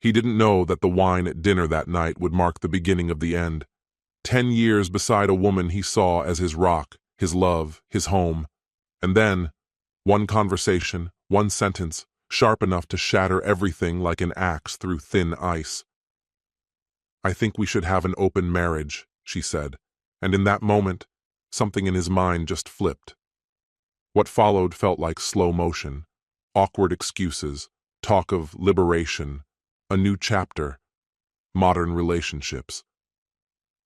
He didn't know that the wine at dinner that night would mark the beginning of the end. 10 years beside a woman he saw as his rock, his love, his home. And then, one conversation, one sentence, sharp enough to shatter everything like an axe through thin ice. "I think we should have an open marriage," she said, and in that moment, something in his mind just flipped. What followed felt like slow motion, awkward excuses, talk of liberation, a new chapter, modern relationships.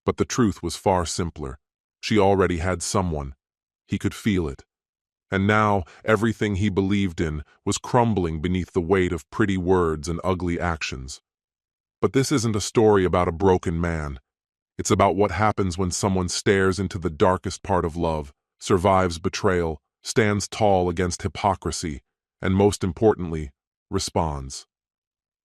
But the truth was far simpler. She already had someone. He could feel it. And now, everything he believed in was crumbling beneath the weight of pretty words and ugly actions. But this isn't a story about a broken man. It's about what happens when someone stares into the darkest part of love, survives betrayal, stands tall against hypocrisy, and most importantly, responds.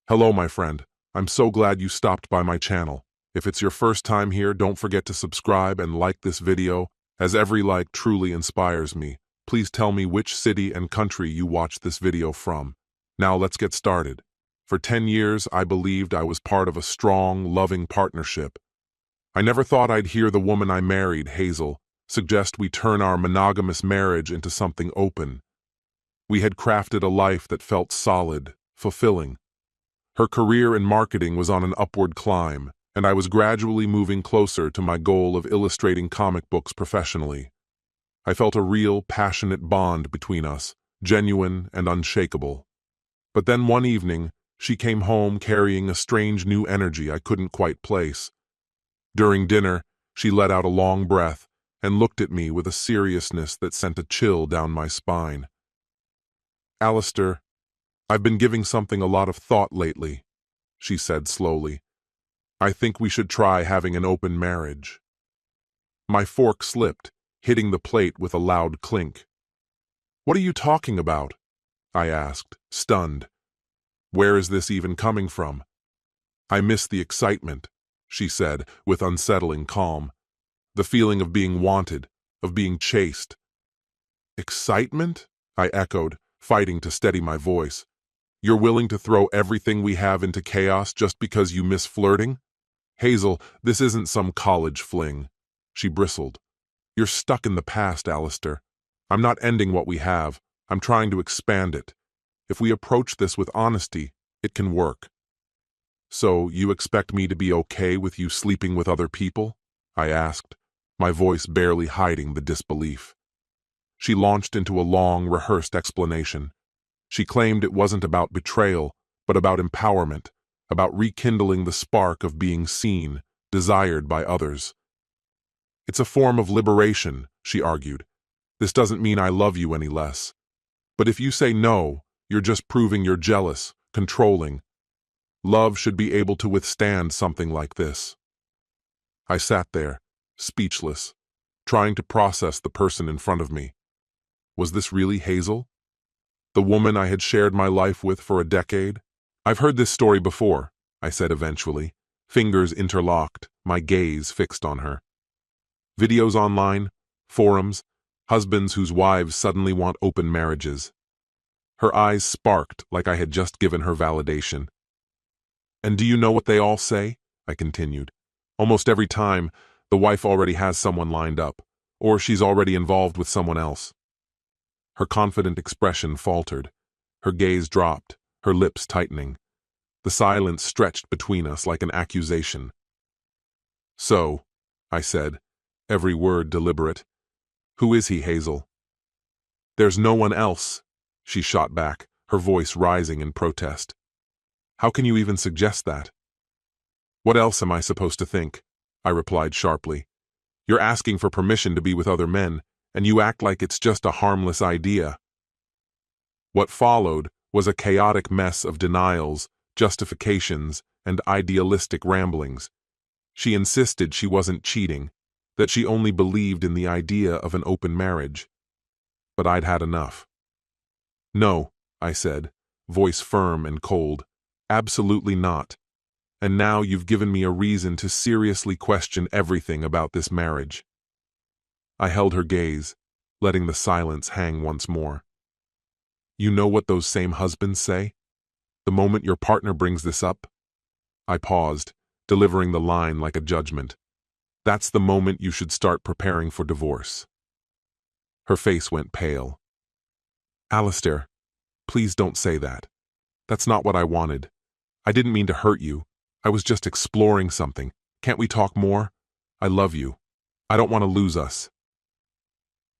Hello, my friend. I'm so glad you stopped by my channel. If it's your first time here, don't forget to subscribe and like this video, as every like truly inspires me. Please tell me which city and country you watched this video from. Now let's get started. For 10 years, I believed I was part of a strong, loving partnership. I never thought I'd hear the woman I married, Hazel, suggest we turn our monogamous marriage into something open. We had crafted a life that felt solid, fulfilling. Her career in marketing was on an upward climb, and I was gradually moving closer to my goal of illustrating comic books professionally. I felt a real, passionate bond between us, genuine and unshakable. But then one evening, she came home carrying a strange new energy I couldn't quite place. During dinner, she let out a long breath and looked at me with a seriousness that sent a chill down my spine. "Alistair, I've been giving something a lot of thought lately," she said slowly. "I think we should try having an open marriage." My fork slipped, hitting the plate with a loud clink. "What are you talking about?" I asked, stunned. "Where is this even coming from?" "I miss the excitement," she said with unsettling calm. "The feeling of being wanted, of being chased." "Excitement?" I echoed, fighting to steady my voice. "You're willing to throw everything we have into chaos just because you miss flirting?" "Hazel, this isn't some college fling," she bristled. "You're stuck in the past, Alistair. I'm not ending what we have. I'm trying to expand it. If we approach this with honesty, it can work." "So you expect me to be okay with you sleeping with other people?" I asked, my voice barely hiding the disbelief. She launched into a long, rehearsed explanation. She claimed it wasn't about betrayal, but about empowerment, about rekindling the spark of being seen, desired by others. "It's a form of liberation," she argued. "This doesn't mean I love you any less. But if you say no, you're just proving you're jealous, controlling. Love should be able to withstand something like this." I sat there, speechless, trying to process the person in front of me. Was this really Hazel? The woman I had shared my life with for a decade? "I've heard this story before," I said eventually, fingers interlocked, my gaze fixed on her. "Videos online, forums, husbands whose wives suddenly want open marriages." Her eyes sparked like I had just given her validation. "And do you know what they all say?" I continued. "Almost every time, the wife already has someone lined up, or she's already involved with someone else." Her confident expression faltered. Her gaze dropped, her lips tightening. The silence stretched between us like an accusation. "So," I said, every word deliberate, "who is he, Hazel?" "There's no one else," she shot back, her voice rising in protest. "How can you even suggest that?" "What else am I supposed to think?" I replied sharply. "You're asking for permission to be with other men, and you act like it's just a harmless idea." What followed was a chaotic mess of denials, justifications, and idealistic ramblings. She insisted she wasn't cheating, that she only believed in the idea of an open marriage. But I'd had enough. "No," I said, voice firm and cold. "Absolutely not. And now you've given me a reason to seriously question everything about this marriage." I held her gaze, letting the silence hang once more. "You know what those same husbands say? The moment your partner brings this up, I paused, delivering the line like a judgment. That's the moment you should start preparing for divorce. Her face went pale. Alistair, please don't say that. That's not what I wanted. I didn't mean to hurt you. I was just exploring something. Can't we talk more? I love you. I don't want to lose us.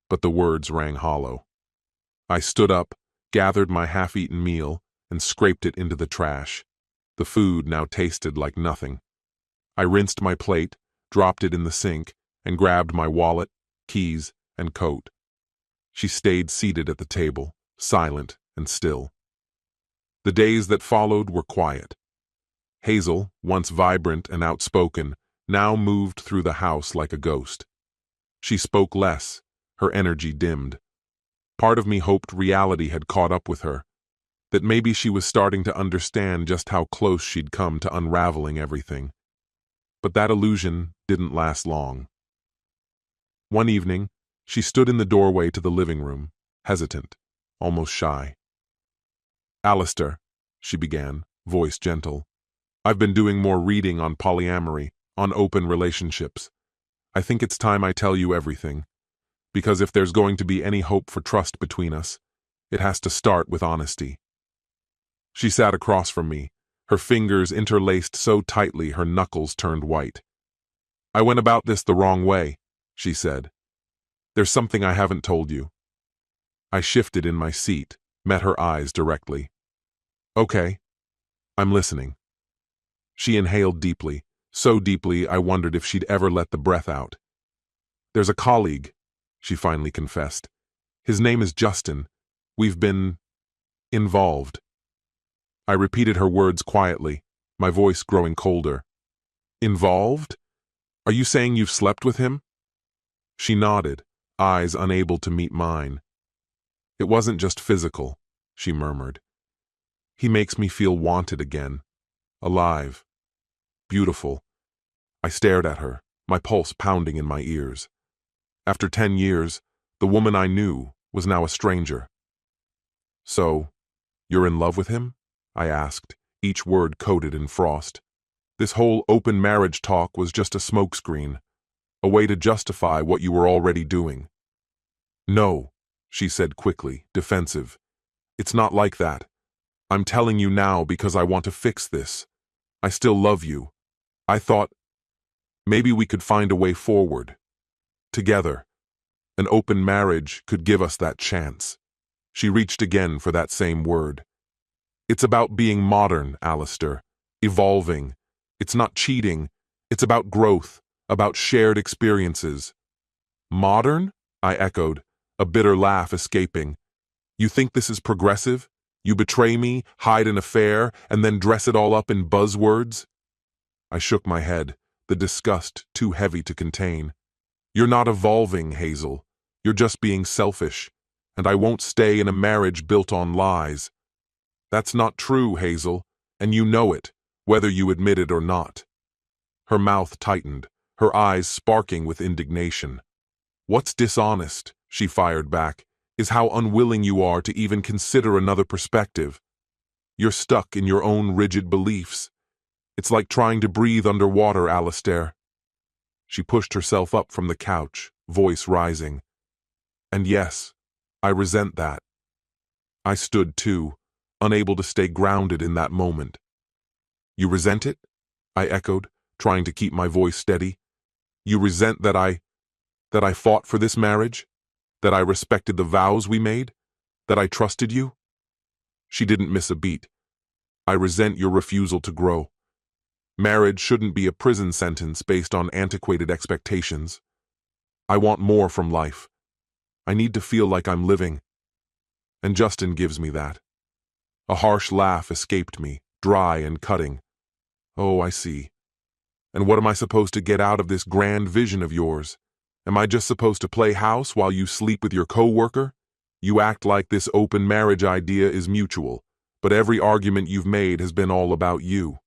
But the words rang hollow. I stood up, gathered my half-eaten meal, and scraped it into the trash. The food now tasted like nothing. I rinsed my plate, dropped it in the sink, and grabbed my wallet, keys, and coat. She stayed seated at the table, silent and still. The days that followed were quiet. Hazel, once vibrant and outspoken, now moved through the house like a ghost. She spoke less, her energy dimmed. Part of me hoped reality had caught up with her, that maybe she was starting to understand just how close she'd come to unraveling everything. But that illusion didn't last long. One evening, she stood in the doorway to the living room, hesitant, almost shy. Alistair, she began, voice gentle. I've been doing more reading on polyamory, on open relationships. I think it's time I tell you everything. Because if there's going to be any hope for trust between us, it has to start with honesty. She sat across from me, her fingers interlaced so tightly her knuckles turned white. I went about this the wrong way, she said. There's something I haven't told you. I shifted in my seat, met her eyes directly. Okay, I'm listening. She inhaled deeply, so deeply I wondered if she'd ever let the breath out. There's a colleague, she finally confessed. His name is Justin. We've been involved. I repeated her words quietly, my voice growing colder. Involved? Are you saying you've slept with him? She nodded, eyes unable to meet mine. It wasn't just physical, she murmured. He makes me feel wanted again, alive, beautiful. I stared at her, my pulse pounding in my ears. After 10 years, the woman I knew was now a stranger. So, you're in love with him? I asked, each word coated in frost. This whole open marriage talk was just a smokescreen, a way to justify what you were already doing. No, she said quickly, defensive. It's not like that. I'm telling you now because I want to fix this. I still love you. I thought maybe we could find a way forward. Together. An open marriage could give us that chance. She reached again for that same word. It's about being modern, Alistair. Evolving. It's not cheating. It's about growth, about shared experiences. Modern? I echoed, a bitter laugh escaping. You think this is progressive? You betray me, hide an affair, and then dress it all up in buzzwords? I shook my head, the disgust too heavy to contain. You're not evolving, Hazel. You're just being selfish, and I won't stay in a marriage built on lies. That's not true, Hazel, and you know it, whether you admit it or not. Her mouth tightened, her eyes sparking with indignation. What's dishonest, she fired back, is how unwilling you are to even consider another perspective. You're stuck in your own rigid beliefs. It's like trying to breathe underwater, Alistair. She pushed herself up from the couch, voice rising. And yes, I resent that. I stood too, unable to stay grounded in that moment. You resent it? I echoed, trying to keep my voice steady. You resent that I fought for this marriage? That I respected the vows we made? That I trusted you? She didn't miss a beat. I resent your refusal to grow. Marriage shouldn't be a prison sentence based on antiquated expectations. I want more from life. I need to feel like I'm living. And Justin gives me that. A harsh laugh escaped me, dry and cutting. Oh, I see. And what am I supposed to get out of this grand vision of yours? Am I just supposed to play house while you sleep with your coworker? You act like this open marriage idea is mutual, but every argument you've made has been all about you.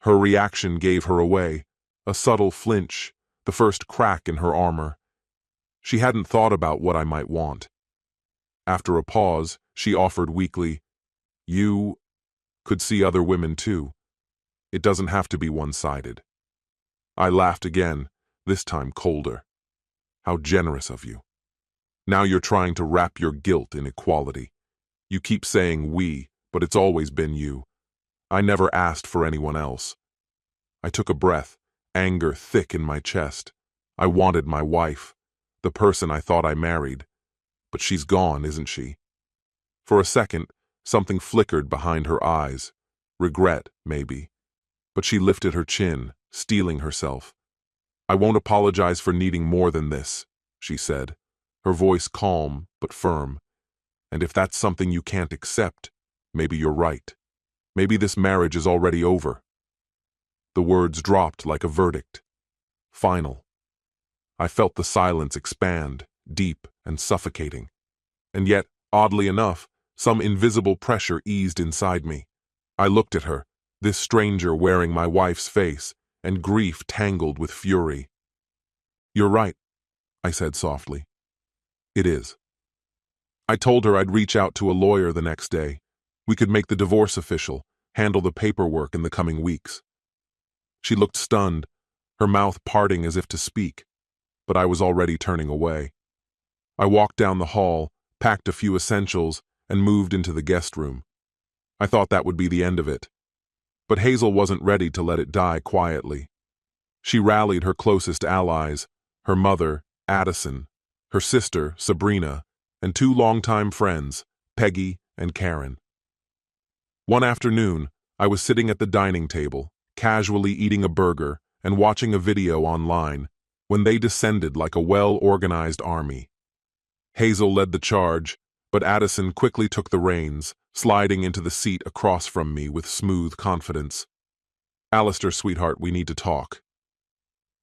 Her reaction gave her away, a subtle flinch, the first crack in her armor. She hadn't thought about what I might want. After a pause, she offered weakly, You could see other women too. It doesn't have to be one-sided. I laughed again, this time colder. How generous of you. Now you're trying to wrap your guilt in equality. You keep saying we, but it's always been you. I never asked for anyone else. I took a breath, anger thick in my chest. I wanted my wife, the person I thought I married. But she's gone, isn't she? For a second, something flickered behind her eyes. Regret, maybe. But she lifted her chin, steeling herself. I won't apologize for needing more than this, she said, her voice calm but firm. And if that's something you can't accept, maybe you're right. Maybe this marriage is already over. The words dropped like a verdict. Final. I felt the silence expand, deep and suffocating. And yet, oddly enough, some invisible pressure eased inside me. I looked at her, this stranger wearing my wife's face, and grief tangled with fury. You're right, I said softly. It is. I told her I'd reach out to a lawyer the next day. We could make the divorce official, handle the paperwork in the coming weeks. She looked stunned, her mouth parting as if to speak, but I was already turning away. I walked down the hall, packed a few essentials, and moved into the guest room. I thought that would be the end of it. But Hazel wasn't ready to let it die quietly. She rallied her closest allies, her mother, Addison, her sister, Sabrina, and two longtime friends, Peggy and Karen. One afternoon, I was sitting at the dining table, casually eating a burger and watching a video online, when they descended like a well-organized army. Hazel led the charge, but Addison quickly took the reins, sliding into the seat across from me with smooth confidence. "Alistair, sweetheart, we need to talk."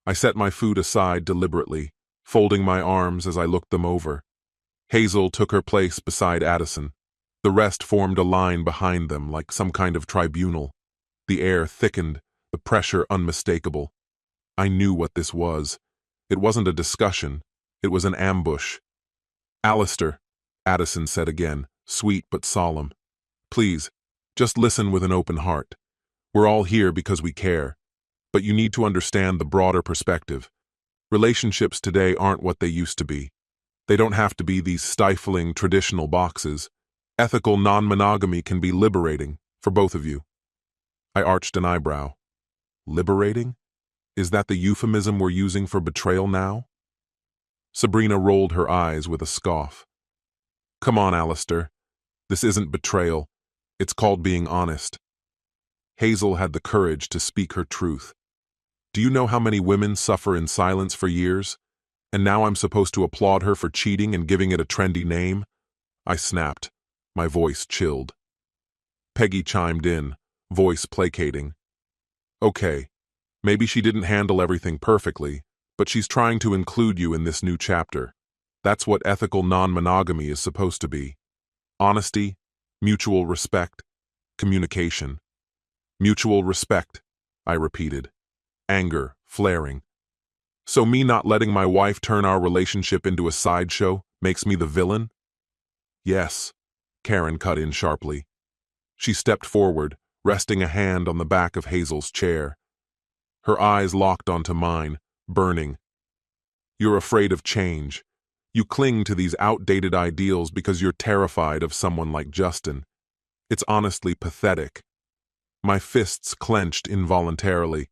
I set my food aside deliberately, folding my arms as I looked them over. Hazel took her place beside Addison. The rest formed a line behind them like some kind of tribunal. The air thickened, the pressure unmistakable. I knew what this was. It wasn't a discussion. It was an ambush. "Alistair," Addison said again, sweet but solemn. "Please, just listen with an open heart. We're all here because we care. But you need to understand the broader perspective. Relationships today aren't what they used to be. They don't have to be these stifling, traditional boxes. Ethical non-monogamy can be liberating for both of you." I arched an eyebrow. Liberating? Is that the euphemism we're using for betrayal now? Sabrina rolled her eyes with a scoff. "Come on, Alistair. This isn't betrayal. It's called being honest." Hazel had the courage to speak her truth. "Do you know how many women suffer in silence for years? And now I'm supposed to applaud her for cheating and giving it a trendy name?" I snapped, my voice chilled. Peggy chimed in, voice placating. "Okay, maybe she didn't handle everything perfectly, but she's trying to include you in this new chapter. That's what ethical non-monogamy is supposed to be. Honesty, mutual respect, communication." "Mutual respect," I repeated, anger flaring. "So me not letting my wife turn our relationship into a sideshow makes me the villain?" "Yes," Karen cut in sharply. She stepped forward, resting a hand on the back of Hazel's chair. Her eyes locked onto mine, burning. "You're afraid of change. You cling to these outdated ideals because you're terrified of someone like Justin. It's honestly pathetic." My fists clenched involuntarily.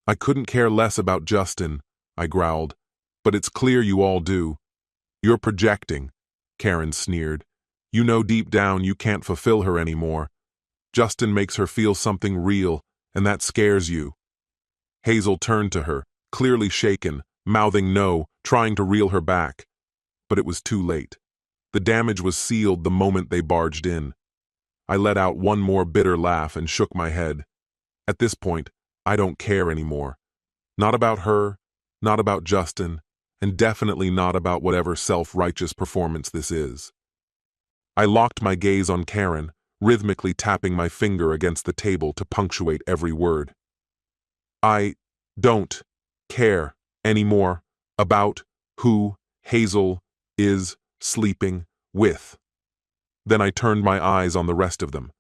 "I couldn't care less about Justin," I growled, "but it's clear you all do." "You're projecting," Karen sneered. "You know deep down you can't fulfill her anymore. Justin makes her feel something real, and that scares you." Hazel turned to her, clearly shaken, mouthing no, trying to reel her back. But it was too late. The damage was sealed the moment they barged in. I let out one more bitter laugh and shook my head. At this point, I don't care anymore. Not about her, not about Justin, and definitely not about whatever self-righteous performance this is. I locked my gaze on Karen, rhythmically tapping my finger against the table to punctuate every word. "I don't care anymore about who Hazel is sleeping with." Then I turned my eyes on the rest of them.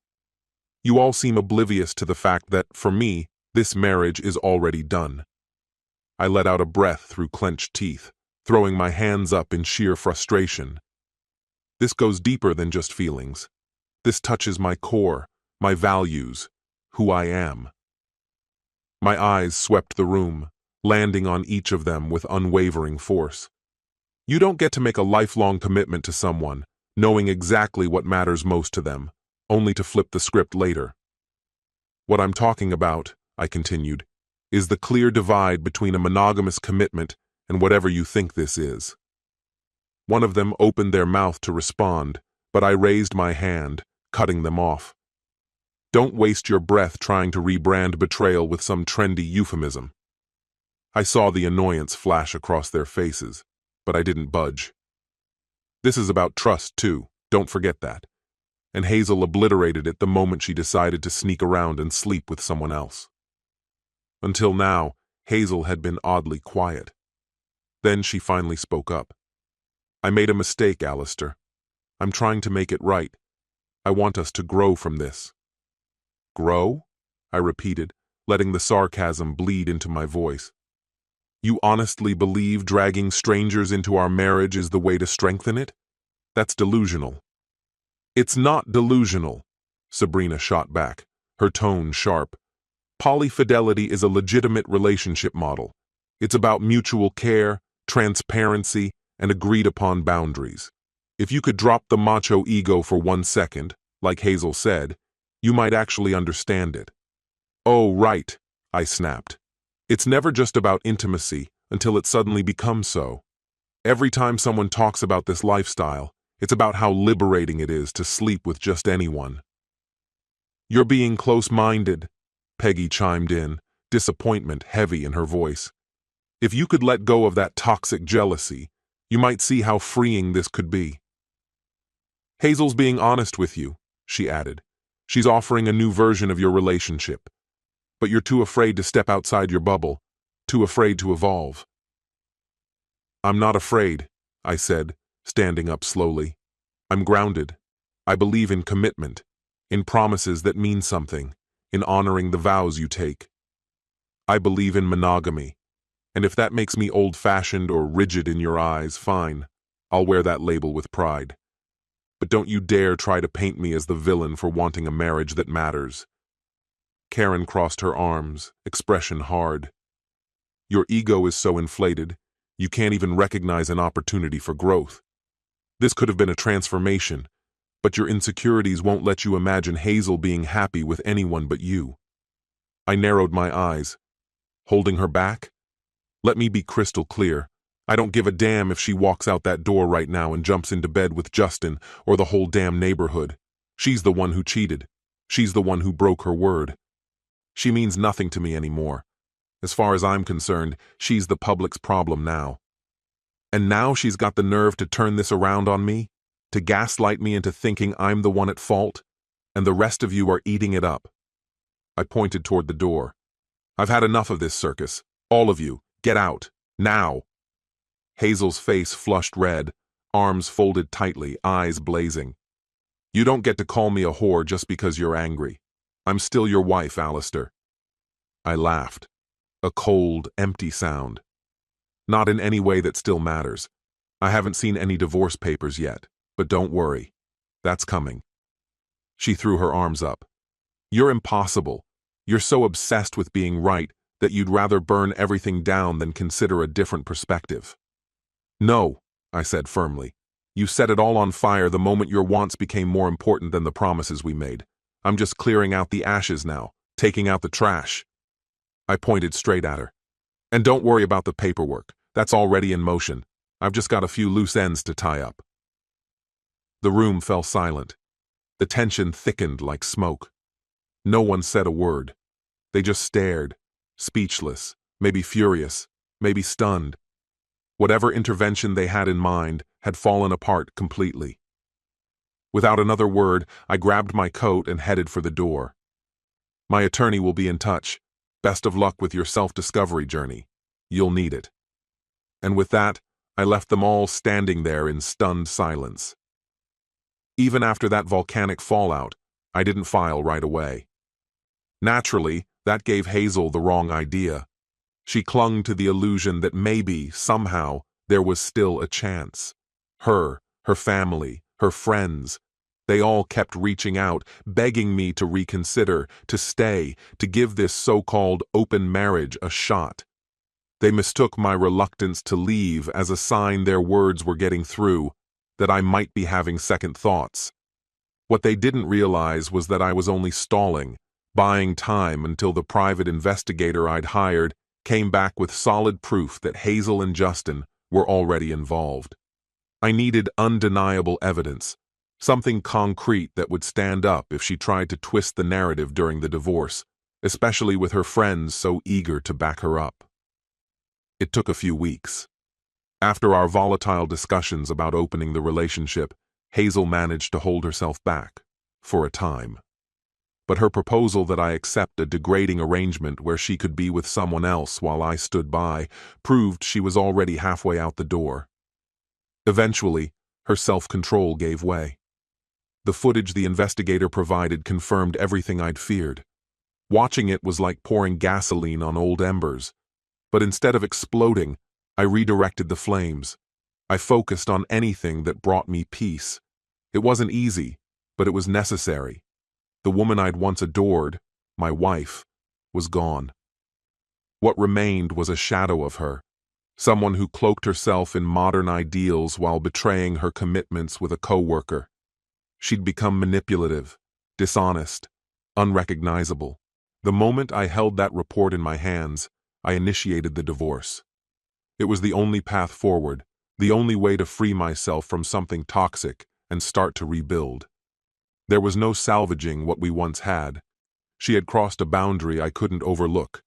You all seem oblivious to the fact that, for me, this marriage is already done. I let out a breath through clenched teeth, throwing my hands up in sheer frustration. This goes deeper than just feelings. This touches my core, my values, who I am. My eyes swept the room, landing on each of them with unwavering force. You don't get to make a lifelong commitment to someone, knowing exactly what matters most to them, only to flip the script later. What I'm talking about, I continued, is the clear divide between a monogamous commitment and whatever you think this is. One of them opened their mouth to respond, but I raised my hand, cutting them off. Don't waste your breath trying to rebrand betrayal with some trendy euphemism. I saw the annoyance flash across their faces, but I didn't budge. This is about trust, too, don't forget that. And Hazel obliterated it the moment she decided to sneak around and sleep with someone else. Until now, Hazel had been oddly quiet. Then she finally spoke up. I made a mistake, Alistair. I'm trying to make it right. I want us to grow from this. Grow? I repeated, letting the sarcasm bleed into my voice. You honestly believe dragging strangers into our marriage is the way to strengthen it? That's delusional. It's not delusional, Sabrina shot back, her tone sharp. Polyfidelity is a legitimate relationship model. It's about mutual care, transparency, and agreed-upon boundaries. If you could drop the macho ego for 1 second, like Hazel said, you might actually understand it. Oh, right, I snapped. It's never just about intimacy until it suddenly becomes so. Every time someone talks about this lifestyle, it's about how liberating it is to sleep with just anyone. You're being close-minded, Peggy chimed in, disappointment heavy in her voice. If you could let go of that toxic jealousy, you might see how freeing this could be. Hazel's being honest with you, she added. She's offering a new version of your relationship. But you're too afraid to step outside your bubble, too afraid to evolve. I'm not afraid, I said, standing up slowly. I'm grounded. I believe in commitment, in promises that mean something, in honoring the vows you take. I believe in monogamy, and if that makes me old-fashioned or rigid in your eyes, fine. I'll wear that label with pride. But don't you dare try to paint me as the villain for wanting a marriage that matters. Karen crossed her arms, expression hard. Your ego is so inflated, you can't even recognize an opportunity for growth. This could have been a transformation, but your insecurities won't let you imagine Hazel being happy with anyone but you. I narrowed my eyes. Holding her back? Let me be crystal clear. I don't give a damn if she walks out that door right now and jumps into bed with Justin or the whole damn neighborhood. She's the one who cheated. She's the one who broke her word. She means nothing to me anymore. As far as I'm concerned, she's the public's problem now. And now she's got the nerve to turn this around on me, to gaslight me into thinking I'm the one at fault, and the rest of you are eating it up. I pointed toward the door. I've had enough of this circus. All of you, get out, now. Hazel's face flushed red, arms folded tightly, eyes blazing. You don't get to call me a whore just because you're angry. I'm still your wife, Alistair. I laughed. A cold, empty sound. Not in any way that still matters. I haven't seen any divorce papers yet, but don't worry. That's coming. She threw her arms up. You're impossible. You're so obsessed with being right that you'd rather burn everything down than consider a different perspective. No, I said firmly. You set it all on fire the moment your wants became more important than the promises we made. I'm just clearing out the ashes now, taking out the trash. I pointed straight at her. And don't worry about the paperwork. That's already in motion. I've just got a few loose ends to tie up. The room fell silent. The tension thickened like smoke. No one said a word. They just stared, speechless, maybe furious, maybe stunned. Whatever intervention they had in mind had fallen apart completely. Without another word, I grabbed my coat and headed for the door. My attorney will be in touch. Best of luck with your self-discovery journey. You'll need it. And with that, I left them all standing there in stunned silence. Even after that volcanic fallout, I didn't file right away. Naturally, that gave Hazel the wrong idea. She clung to the illusion that maybe, somehow, there was still a chance. Her family, her friends, they all kept reaching out, begging me to reconsider, to stay, to give this so-called open marriage a shot. They mistook my reluctance to leave as a sign their words were getting through, that I might be having second thoughts. What they didn't realize was that I was only stalling, buying time until the private investigator I'd hired came back with solid proof that Hazel and Justin were already involved. I needed undeniable evidence, something concrete that would stand up if she tried to twist the narrative during the divorce, especially with her friends so eager to back her up. It took a few weeks. After our volatile discussions about opening the relationship, Hazel managed to hold herself back, for a time. But her proposal that I accept a degrading arrangement where she could be with someone else while I stood by proved she was already halfway out the door. Eventually, her self-control gave way. The footage the investigator provided confirmed everything I'd feared. Watching it was like pouring gasoline on old embers. But instead of exploding, I redirected the flames. I focused on anything that brought me peace. It wasn't easy, but it was necessary. The woman I'd once adored, my wife, was gone. What remained was a shadow of her, someone who cloaked herself in modern ideals while betraying her commitments with a coworker. She'd become manipulative, dishonest, unrecognizable. The moment I held that report in my hands, I initiated the divorce. It was the only path forward, the only way to free myself from something toxic and start to rebuild. There was no salvaging what we once had. She had crossed a boundary I couldn't overlook.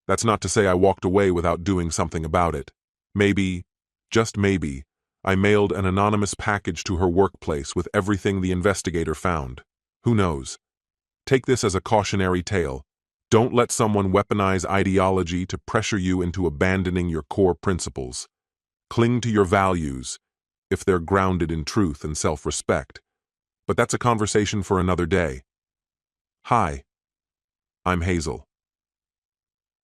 That's not to say I walked away without doing something about it. Maybe, just maybe, I mailed an anonymous package to her workplace with everything the investigator found. Who knows? Take this as a cautionary tale. Don't let someone weaponize ideology to pressure you into abandoning your core principles. Cling to your values, if they're grounded in truth and self-respect. But that's a conversation for another day. Hi, I'm Hazel.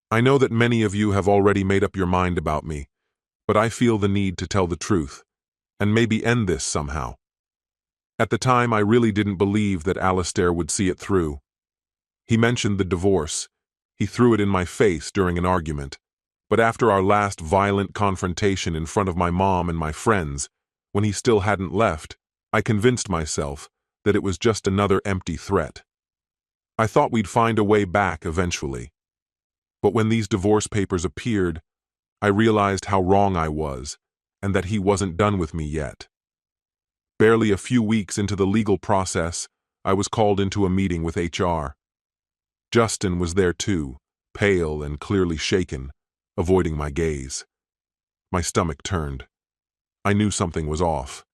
I know that many of you have already made up your mind about me, but I feel the need to tell the truth, and maybe end this somehow. At the time, I really didn't believe that Alistair would see it through. He mentioned the divorce. He threw it in my face during an argument. But after our last violent confrontation in front of my mom and my friends, when he still hadn't left, I convinced myself that it was just another empty threat. I thought we'd find a way back eventually. But when these divorce papers appeared, I realized how wrong I was, and that he wasn't done with me yet. Barely a few weeks into the legal process, I was called into a meeting with HR. Justin was there too, pale and clearly shaken, avoiding my gaze. My stomach turned. I knew something was off.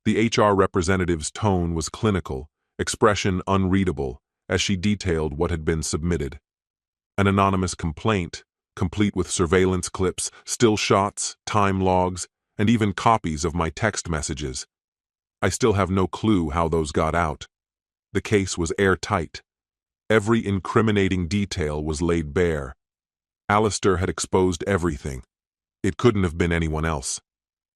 The HR representative's tone was clinical, expression unreadable, as she detailed what had been submitted. An anonymous complaint, complete with surveillance clips, still shots, time logs, and even copies of my text messages. I still have no clue how those got out. The case was airtight. Every incriminating detail was laid bare. Alistair had exposed everything. It couldn't have been anyone else.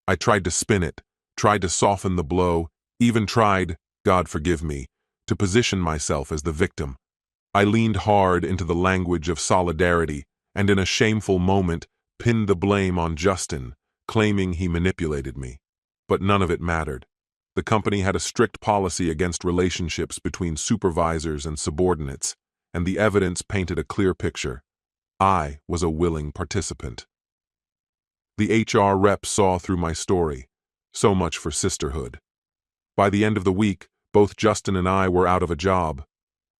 I tried to spin it, tried to soften the blow, even tried, God forgive me, to position myself as the victim. I leaned hard into the language of solidarity and in a shameful moment pinned the blame on Justin, claiming he manipulated me. But none of it mattered. The company had a strict policy against relationships between supervisors and subordinates, and the evidence painted a clear picture. I was a willing participant. The HR rep saw through my story. So much for sisterhood. By the end of the week, both Justin and I were out of a job.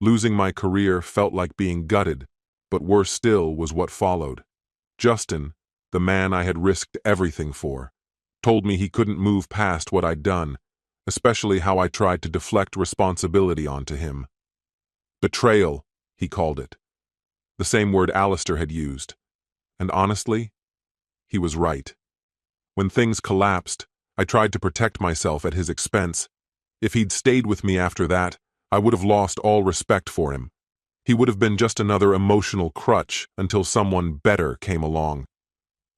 Losing my career felt like being gutted, but worse still was what followed. Justin, the man I had risked everything for, told me he couldn't move past what I'd done, especially how I tried to deflect responsibility onto him. Betrayal, he called it. The same word Alistair had used. And honestly, he was right. When things collapsed, I tried to protect myself at his expense. If he'd stayed with me after that, I would have lost all respect for him. He would have been just another emotional crutch until someone better came along.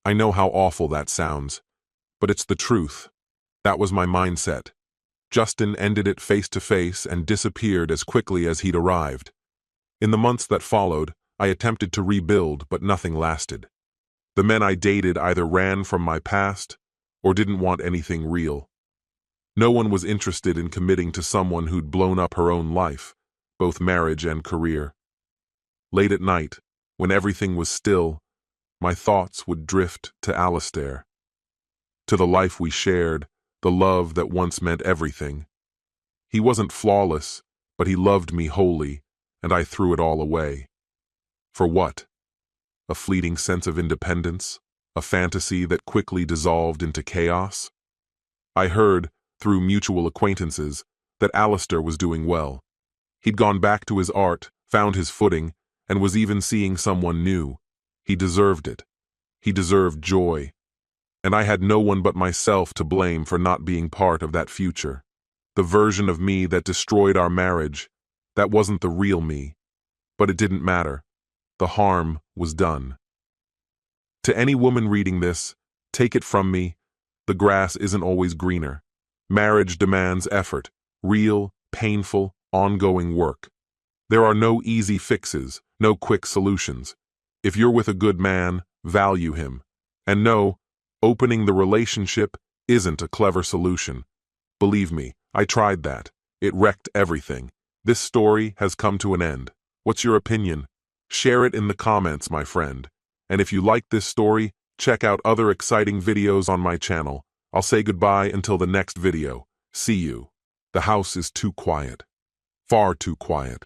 I know how awful that sounds, but it's the truth. That was my mindset. Justin ended it face to face and disappeared as quickly as he'd arrived. In the months that followed, I attempted to rebuild, but nothing lasted. The men I dated either ran from my past or didn't want anything real. No one was interested in committing to someone who'd blown up her own life, both marriage and career. Late at night, when everything was still, my thoughts would drift to Alistair, to the life we shared, the love that once meant everything. He wasn't flawless, but he loved me wholly, and I threw it all away. For what? A fleeting sense of independence? A fantasy that quickly dissolved into chaos? I heard, through mutual acquaintances, that Alistair was doing well. He'd gone back to his art, found his footing, and was even seeing someone new. He deserved it. He deserved joy. And I had no one but myself to blame for not being part of that future. The version of me that destroyed our marriage, that wasn't the real me. But it didn't matter. The harm was done. To any woman reading this, take it from me, the grass isn't always greener. Marriage demands effort, real, painful, ongoing work. There are no easy fixes, no quick solutions. If you're with a good man, value him. And no, opening the relationship isn't a clever solution. Believe me, I tried that. It wrecked everything. This story has come to an end. What's your opinion? Share it in the comments, my friend. And if you like this story, check out other exciting videos on my channel. I'll say goodbye until the next video. See you. The house is too quiet. Far too quiet.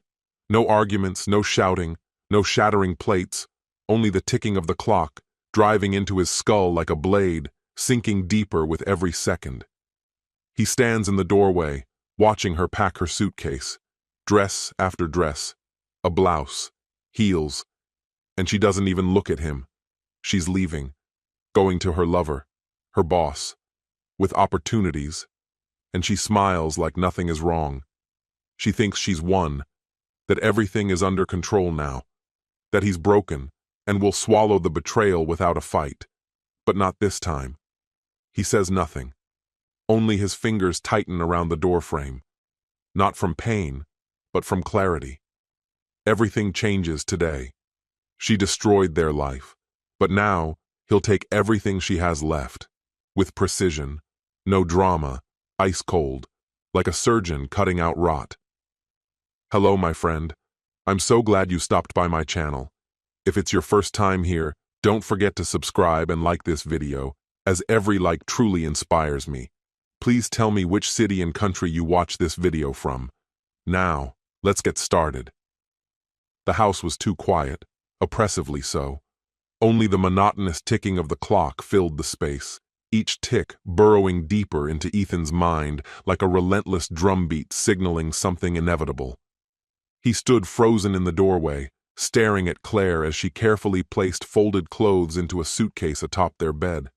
No arguments, no shouting, no shattering plates, only the ticking of the clock, driving into his skull like a blade, sinking deeper with every second. He stands in the doorway, watching her pack her suitcase, dress after dress, a blouse, heels, and she doesn't even look at him. She's leaving, going to her lover, her boss, with opportunities, and she smiles like nothing is wrong. She thinks she's won, that everything is under control now, that he's broken and will swallow the betrayal without a fight. But not this time. He says nothing. Only his fingers tighten around the doorframe. Not from pain, but from clarity. Everything changes today. She destroyed their life, but now he'll take everything she has left. With precision, no drama, ice cold, like a surgeon cutting out rot. Hello, my friend. I'm so glad you stopped by my channel. If it's your first time here, don't forget to subscribe and like this video, as every like truly inspires me. Please tell me which city and country you watch this video from. Now, let's get started. The house was too quiet, oppressively so. Only the monotonous ticking of the clock filled the space, each tick burrowing deeper into Ethan's mind like a relentless drumbeat signaling something inevitable. He stood frozen in the doorway, staring at Claire as she carefully placed folded clothes into a suitcase atop their bed.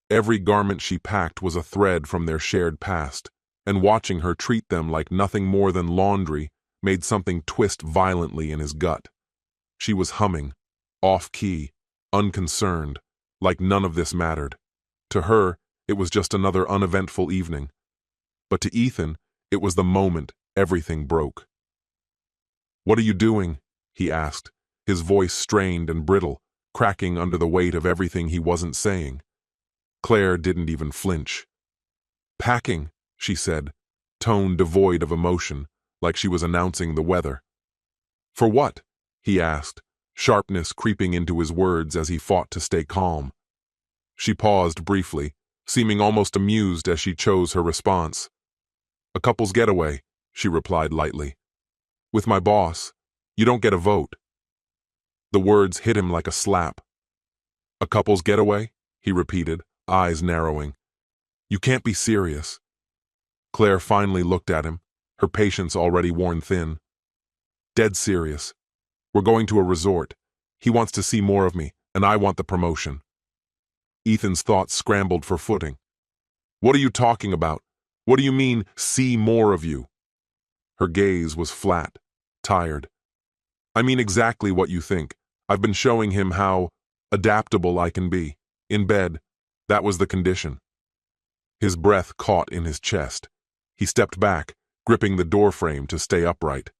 Every garment she packed was a thread from their shared past, and watching her treat them like nothing more than laundry made something twist violently in his gut. She was humming, off-key, unconcerned, like none of this mattered. To her, it was just another uneventful evening. But to Ethan, it was the moment everything broke. "What are you doing?" he asked, his voice strained and brittle, cracking under the weight of everything he wasn't saying. Claire didn't even flinch. "Packing," she said, tone devoid of emotion, like she was announcing the weather. "For what?" he asked, sharpness creeping into his words as he fought to stay calm. She paused briefly, seeming almost amused as she chose her response. "A couple's getaway," she replied lightly. "With my boss. You don't get a vote." The words hit him like a slap. "A couple's getaway?" he repeated, eyes narrowing. "You can't be serious." Claire finally looked at him, her patience already worn thin. "Dead serious. We're going to a resort. He wants to see more of me, and I want the promotion." Ethan's thoughts scrambled for footing. "What are you talking about? What do you mean, see more of you?" Her gaze was flat, tired. I mean exactly what you think. I've been showing him how adaptable I can be. In bed, that was the condition. His breath caught in his chest. He stepped back, gripping the doorframe to stay upright.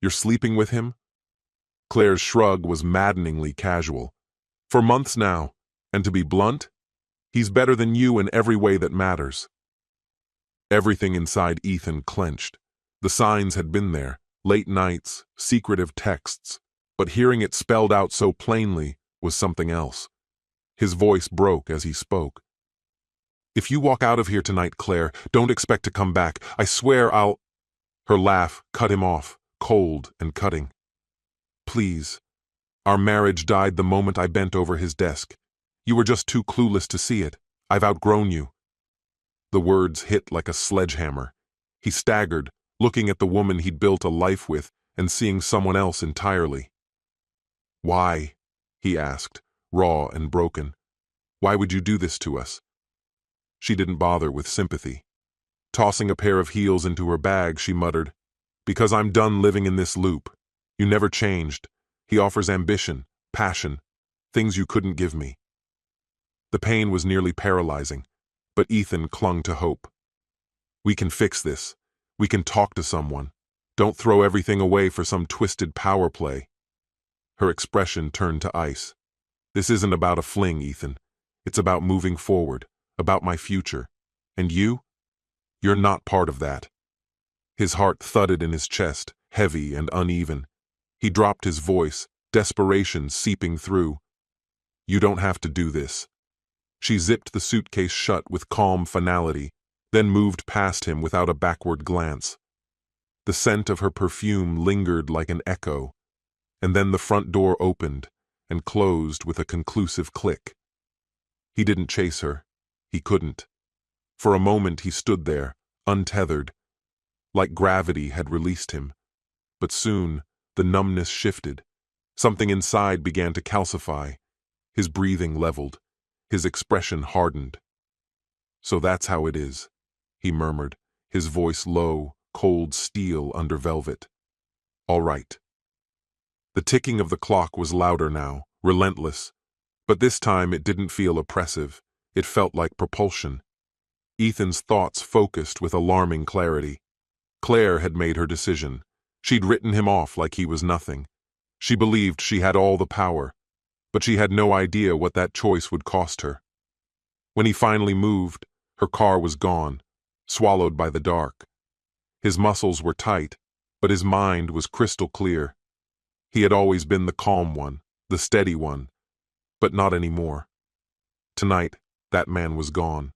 You're sleeping with him? Claire's shrug was maddeningly casual. For months now, and to be blunt, he's better than you in every way that matters. Everything inside Ethan clenched. The signs had been there, late nights, secretive texts, but hearing it spelled out so plainly was something else. His voice broke as he spoke. If you walk out of here tonight, Claire, don't expect to come back. I swear I'll... Her laugh cut him off, cold and cutting. Please. Our marriage died the moment I bent over his desk. You were just too clueless to see it. I've outgrown you. The words hit like a sledgehammer. He staggered, looking at the woman he'd built a life with and seeing someone else entirely. Why? He asked, raw and broken. Why would you do this to us? She didn't bother with sympathy. Tossing a pair of heels into her bag, she muttered, Because I'm done living in this loop. You never changed. He offers ambition, passion, things you couldn't give me. The pain was nearly paralyzing, but Ethan clung to hope. We can fix this. We can talk to someone. Don't throw everything away for some twisted power play. Her expression turned to ice. This isn't about a fling, Ethan. It's about moving forward, about my future. And you? You're not part of that. His heart thudded in his chest, heavy and uneven. He dropped his voice, desperation seeping through. You don't have to do this. She zipped the suitcase shut with calm finality, then moved past him without a backward glance. The scent of her perfume lingered like an echo, and then the front door opened and closed with a conclusive click. He didn't chase her. He couldn't. For a moment he stood there, untethered, like gravity had released him. But soon, the numbness shifted. Something inside began to calcify. His breathing leveled. His expression hardened. So that's how it is, he murmured, his voice low, cold steel under velvet. All right. The ticking of the clock was louder now, relentless. But this time it didn't feel oppressive. It felt like propulsion. Ethan's thoughts focused with alarming clarity. Claire had made her decision. She'd written him off like he was nothing. She believed she had all the power, but she had no idea what that choice would cost her. When he finally moved, her car was gone, swallowed by the dark. His muscles were tight, but his mind was crystal clear. He had always been the calm one, the steady one, but not anymore. Tonight, that man was gone.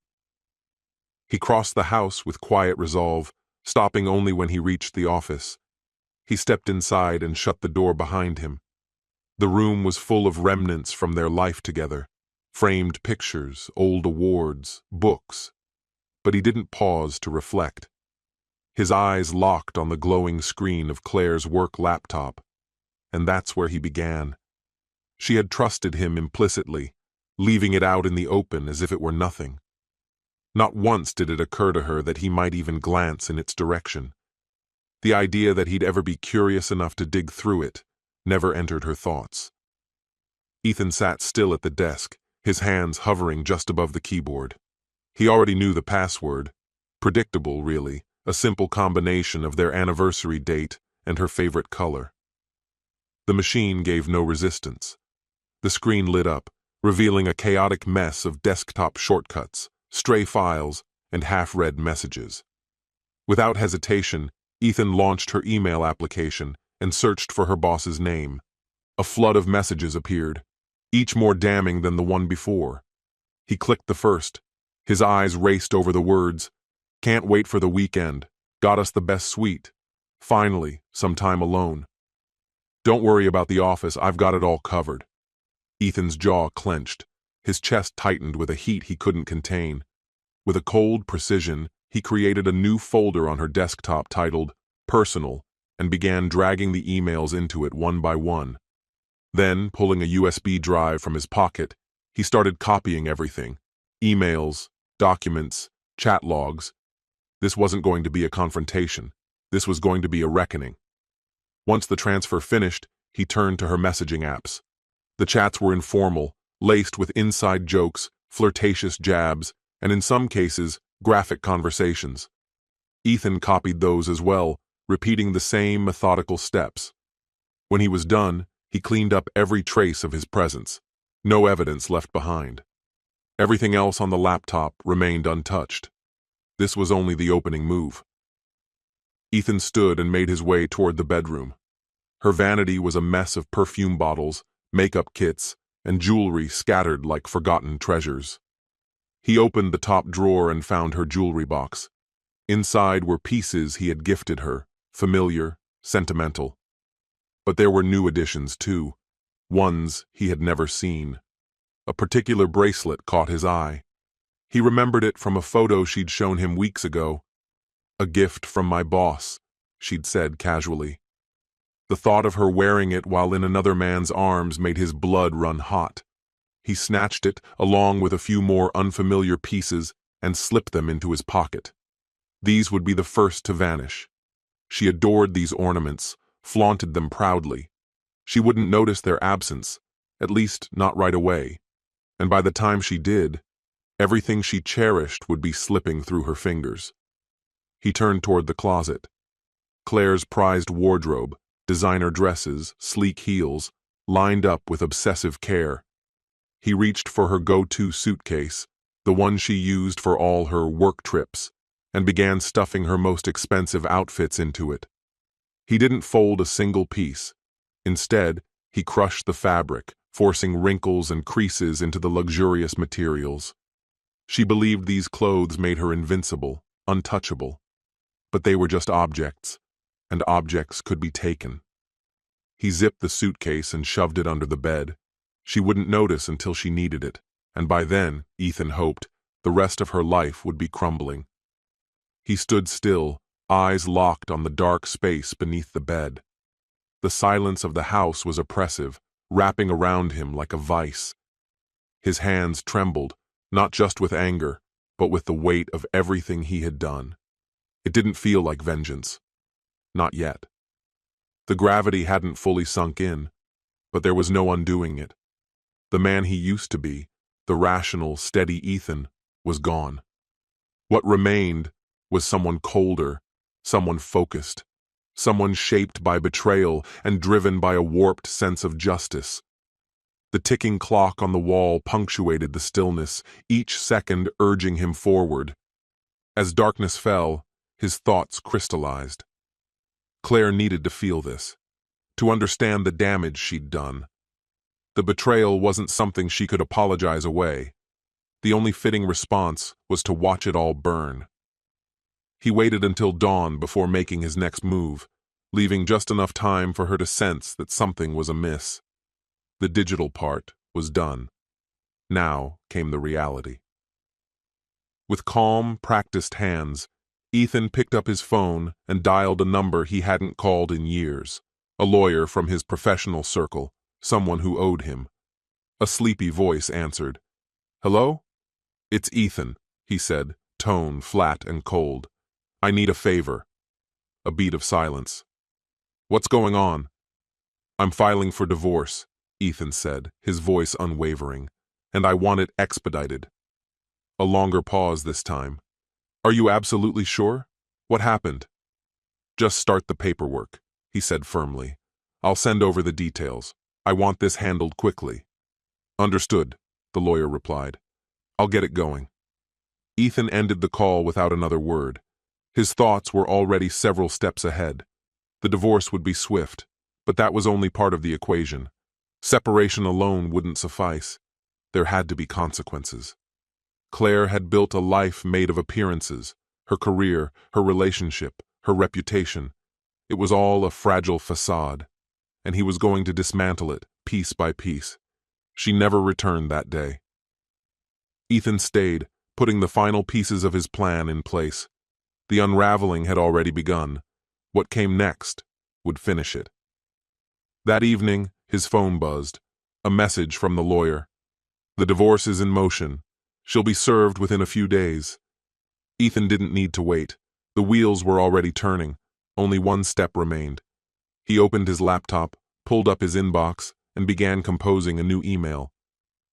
He crossed the house with quiet resolve, stopping only when he reached the office. He stepped inside and shut the door behind him. The room was full of remnants from their life together, framed pictures, old awards, books. But he didn't pause to reflect. His eyes locked on the glowing screen of Claire's work laptop, and that's where he began. She had trusted him implicitly, leaving it out in the open as if it were nothing. Not once did it occur to her that he might even glance in its direction. The idea that he'd ever be curious enough to dig through it never entered her thoughts. Ethan sat still at the desk, his hands hovering just above the keyboard. He already knew the password. Predictable, really, a simple combination of their anniversary date and her favorite color. The machine gave no resistance. The screen lit up, revealing a chaotic mess of desktop shortcuts, stray files, and half-read messages. Without hesitation, Ethan launched her email application and searched for her boss's name. A flood of messages appeared, each more damning than the one before. He clicked the first. His eyes raced over the words, "Can't wait for the weekend. Got us the best suite. Finally, some time alone. Don't worry about the office, I've got it all covered." Ethan's jaw clenched. His chest tightened with a heat he couldn't contain. With a cold precision, he created a new folder on her desktop titled Personal and began dragging the emails into it one by one. Then, pulling a USB drive from his pocket, he started copying everything. Emails, documents, chat logs. This wasn't going to be a confrontation. This was going to be a reckoning. Once the transfer finished, he turned to her messaging apps. The chats were informal, laced with inside jokes, flirtatious jabs, and in some cases, graphic conversations. Ethan copied those as well, repeating the same methodical steps. When he was done, he cleaned up every trace of his presence. No evidence left behind. Everything else on the laptop remained untouched. This was only the opening move. Ethan stood and made his way toward the bedroom. Her vanity was a mess of perfume bottles, makeup kits, and jewelry scattered like forgotten treasures. He opened the top drawer and found her jewelry box. Inside were pieces he had gifted her, familiar, sentimental. But there were new additions too, ones he had never seen. A particular bracelet caught his eye. He remembered it from a photo she'd shown him weeks ago. "A gift from my boss," she'd said casually. The thought of her wearing it while in another man's arms made his blood run hot. He snatched it, along with a few more unfamiliar pieces, and slipped them into his pocket. These would be the first to vanish. She adored these ornaments, flaunted them proudly. She wouldn't notice their absence, at least not right away. And by the time she did, everything she cherished would be slipping through her fingers. He turned toward the closet. Claire's prized wardrobe, designer dresses, sleek heels, lined up with obsessive care. He reached for her go-to suitcase, the one she used for all her work trips, and began stuffing her most expensive outfits into it. He didn't fold a single piece. Instead, he crushed the fabric, forcing wrinkles and creases into the luxurious materials. She believed these clothes made her invincible, untouchable. But they were just objects, and objects could be taken. He zipped the suitcase and shoved it under the bed. She wouldn't notice until she needed it, and by then, Ethan hoped, the rest of her life would be crumbling. He stood still, eyes locked on the dark space beneath the bed. The silence of the house was oppressive, wrapping around him like a vice. His hands trembled, not just with anger, but with the weight of everything he had done. It didn't feel like vengeance. Not yet. The gravity hadn't fully sunk in, but there was no undoing it. The man he used to be, the rational, steady Ethan, was gone. What remained was someone colder, someone focused, someone shaped by betrayal and driven by a warped sense of justice. The ticking clock on the wall punctuated the stillness, each second urging him forward. As darkness fell, his thoughts crystallized. Claire needed to feel this, to understand the damage she'd done. The betrayal wasn't something she could apologize away. The only fitting response was to watch it all burn. He waited until dawn before making his next move, leaving just enough time for her to sense that something was amiss. The digital part was done. Now came the reality. With calm, practiced hands, Ethan picked up his phone and dialed a number he hadn't called in years, a lawyer from his professional circle, someone who owed him. A sleepy voice answered. "Hello?" "It's Ethan," he said, tone flat and cold. "I need a favor." A beat of silence. "What's going on?" "I'm filing for divorce," Ethan said, his voice unwavering, "and I want it expedited." A longer pause this time. "Are you absolutely sure? What happened?" "Just start the paperwork," he said firmly. "I'll send over the details. I want this handled quickly." "Understood," the lawyer replied. "I'll get it going." Ethan ended the call without another word. His thoughts were already several steps ahead. The divorce would be swift, but that was only part of the equation. Separation alone wouldn't suffice. There had to be consequences. Claire had built a life made of appearances, her career, her relationship, her reputation. It was all a fragile facade, and he was going to dismantle it, piece by piece. She never returned that day. Ethan stayed, putting the final pieces of his plan in place. The unraveling had already begun. What came next would finish it. That evening, his phone buzzed. A message from the lawyer. "The divorce is in motion. She'll be served within a few days." Ethan didn't need to wait. The wheels were already turning. Only one step remained. He opened his laptop, pulled up his inbox, and began composing a new email.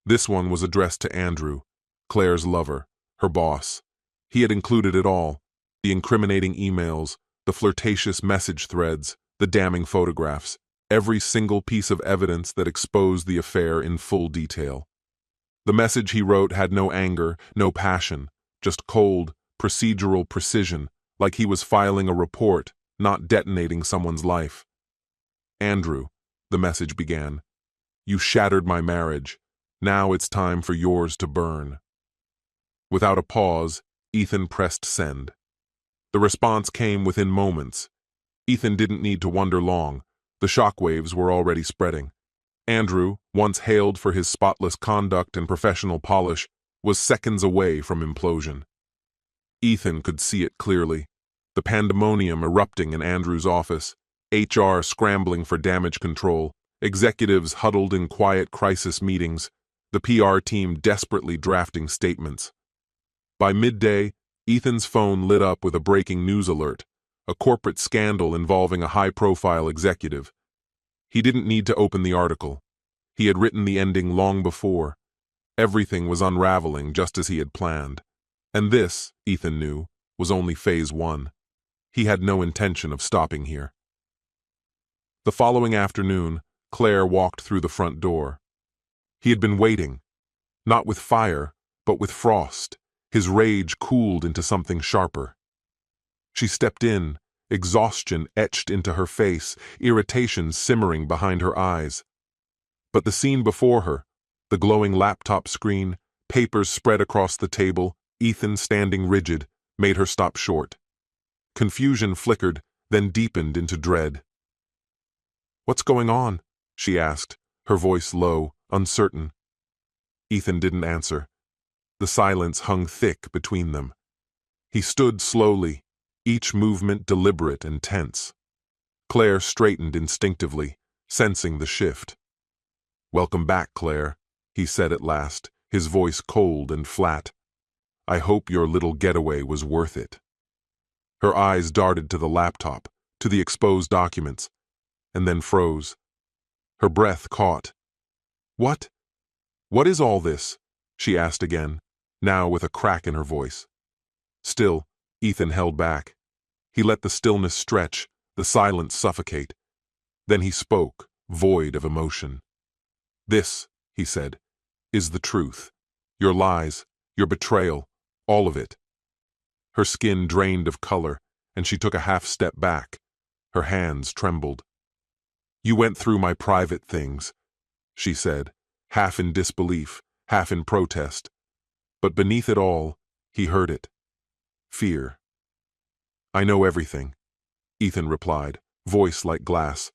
This one was addressed to Andrew, Claire's lover, her boss. He had included it all: the incriminating emails, the flirtatious message threads, the damning photographs, every single piece of evidence that exposed the affair in full detail. The message he wrote had no anger, no passion, just cold, procedural precision, like he was filing a report, not detonating someone's life. "Andrew," the message began, "you shattered my marriage. Now it's time for yours to burn." Without a pause, Ethan pressed send. The response came within moments. Ethan didn't need to wonder long. The shockwaves were already spreading. Andrew, once hailed for his spotless conduct and professional polish, was seconds away from implosion. Ethan could see it clearly. The pandemonium erupting in Andrew's office, HR scrambling for damage control, executives huddled in quiet crisis meetings, the PR team desperately drafting statements. By midday, Ethan's phone lit up with a breaking news alert, a corporate scandal involving a high-profile executive. He didn't need to open the article. He had written the ending long before. Everything was unraveling just as he had planned. And this, Ethan knew, was only phase one. He had no intention of stopping here. The following afternoon, Claire walked through the front door. He had been waiting, not with fire, but with frost. His rage cooled into something sharper. She stepped in, exhaustion etched into her face, irritation simmering behind her eyes. But the scene before her, the glowing laptop screen, papers spread across the table, Ethan standing rigid, made her stop short. Confusion flickered, then deepened into dread. "What's going on?" she asked, her voice low, uncertain. Ethan didn't answer. The silence hung thick between them. He stood slowly, each movement deliberate and tense. Claire straightened instinctively, sensing the shift. "Welcome back, Claire," he said at last, his voice cold and flat. "I hope your little getaway was worth it." Her eyes darted to the laptop, to the exposed documents, and then froze. Her breath caught. "What? What is all this?" she asked again, now with a crack in her voice. Still, Ethan held back. He let the stillness stretch, the silence suffocate. Then he spoke, void of emotion. "This," he said, "is the truth. Your lies, your betrayal, all of it." Her skin drained of color, and she took a half step back. Her hands trembled. "You went through my private things," she said, half in disbelief, half in protest. But beneath it all, he heard it. Fear. "I know everything," Ethan replied, voice like glass.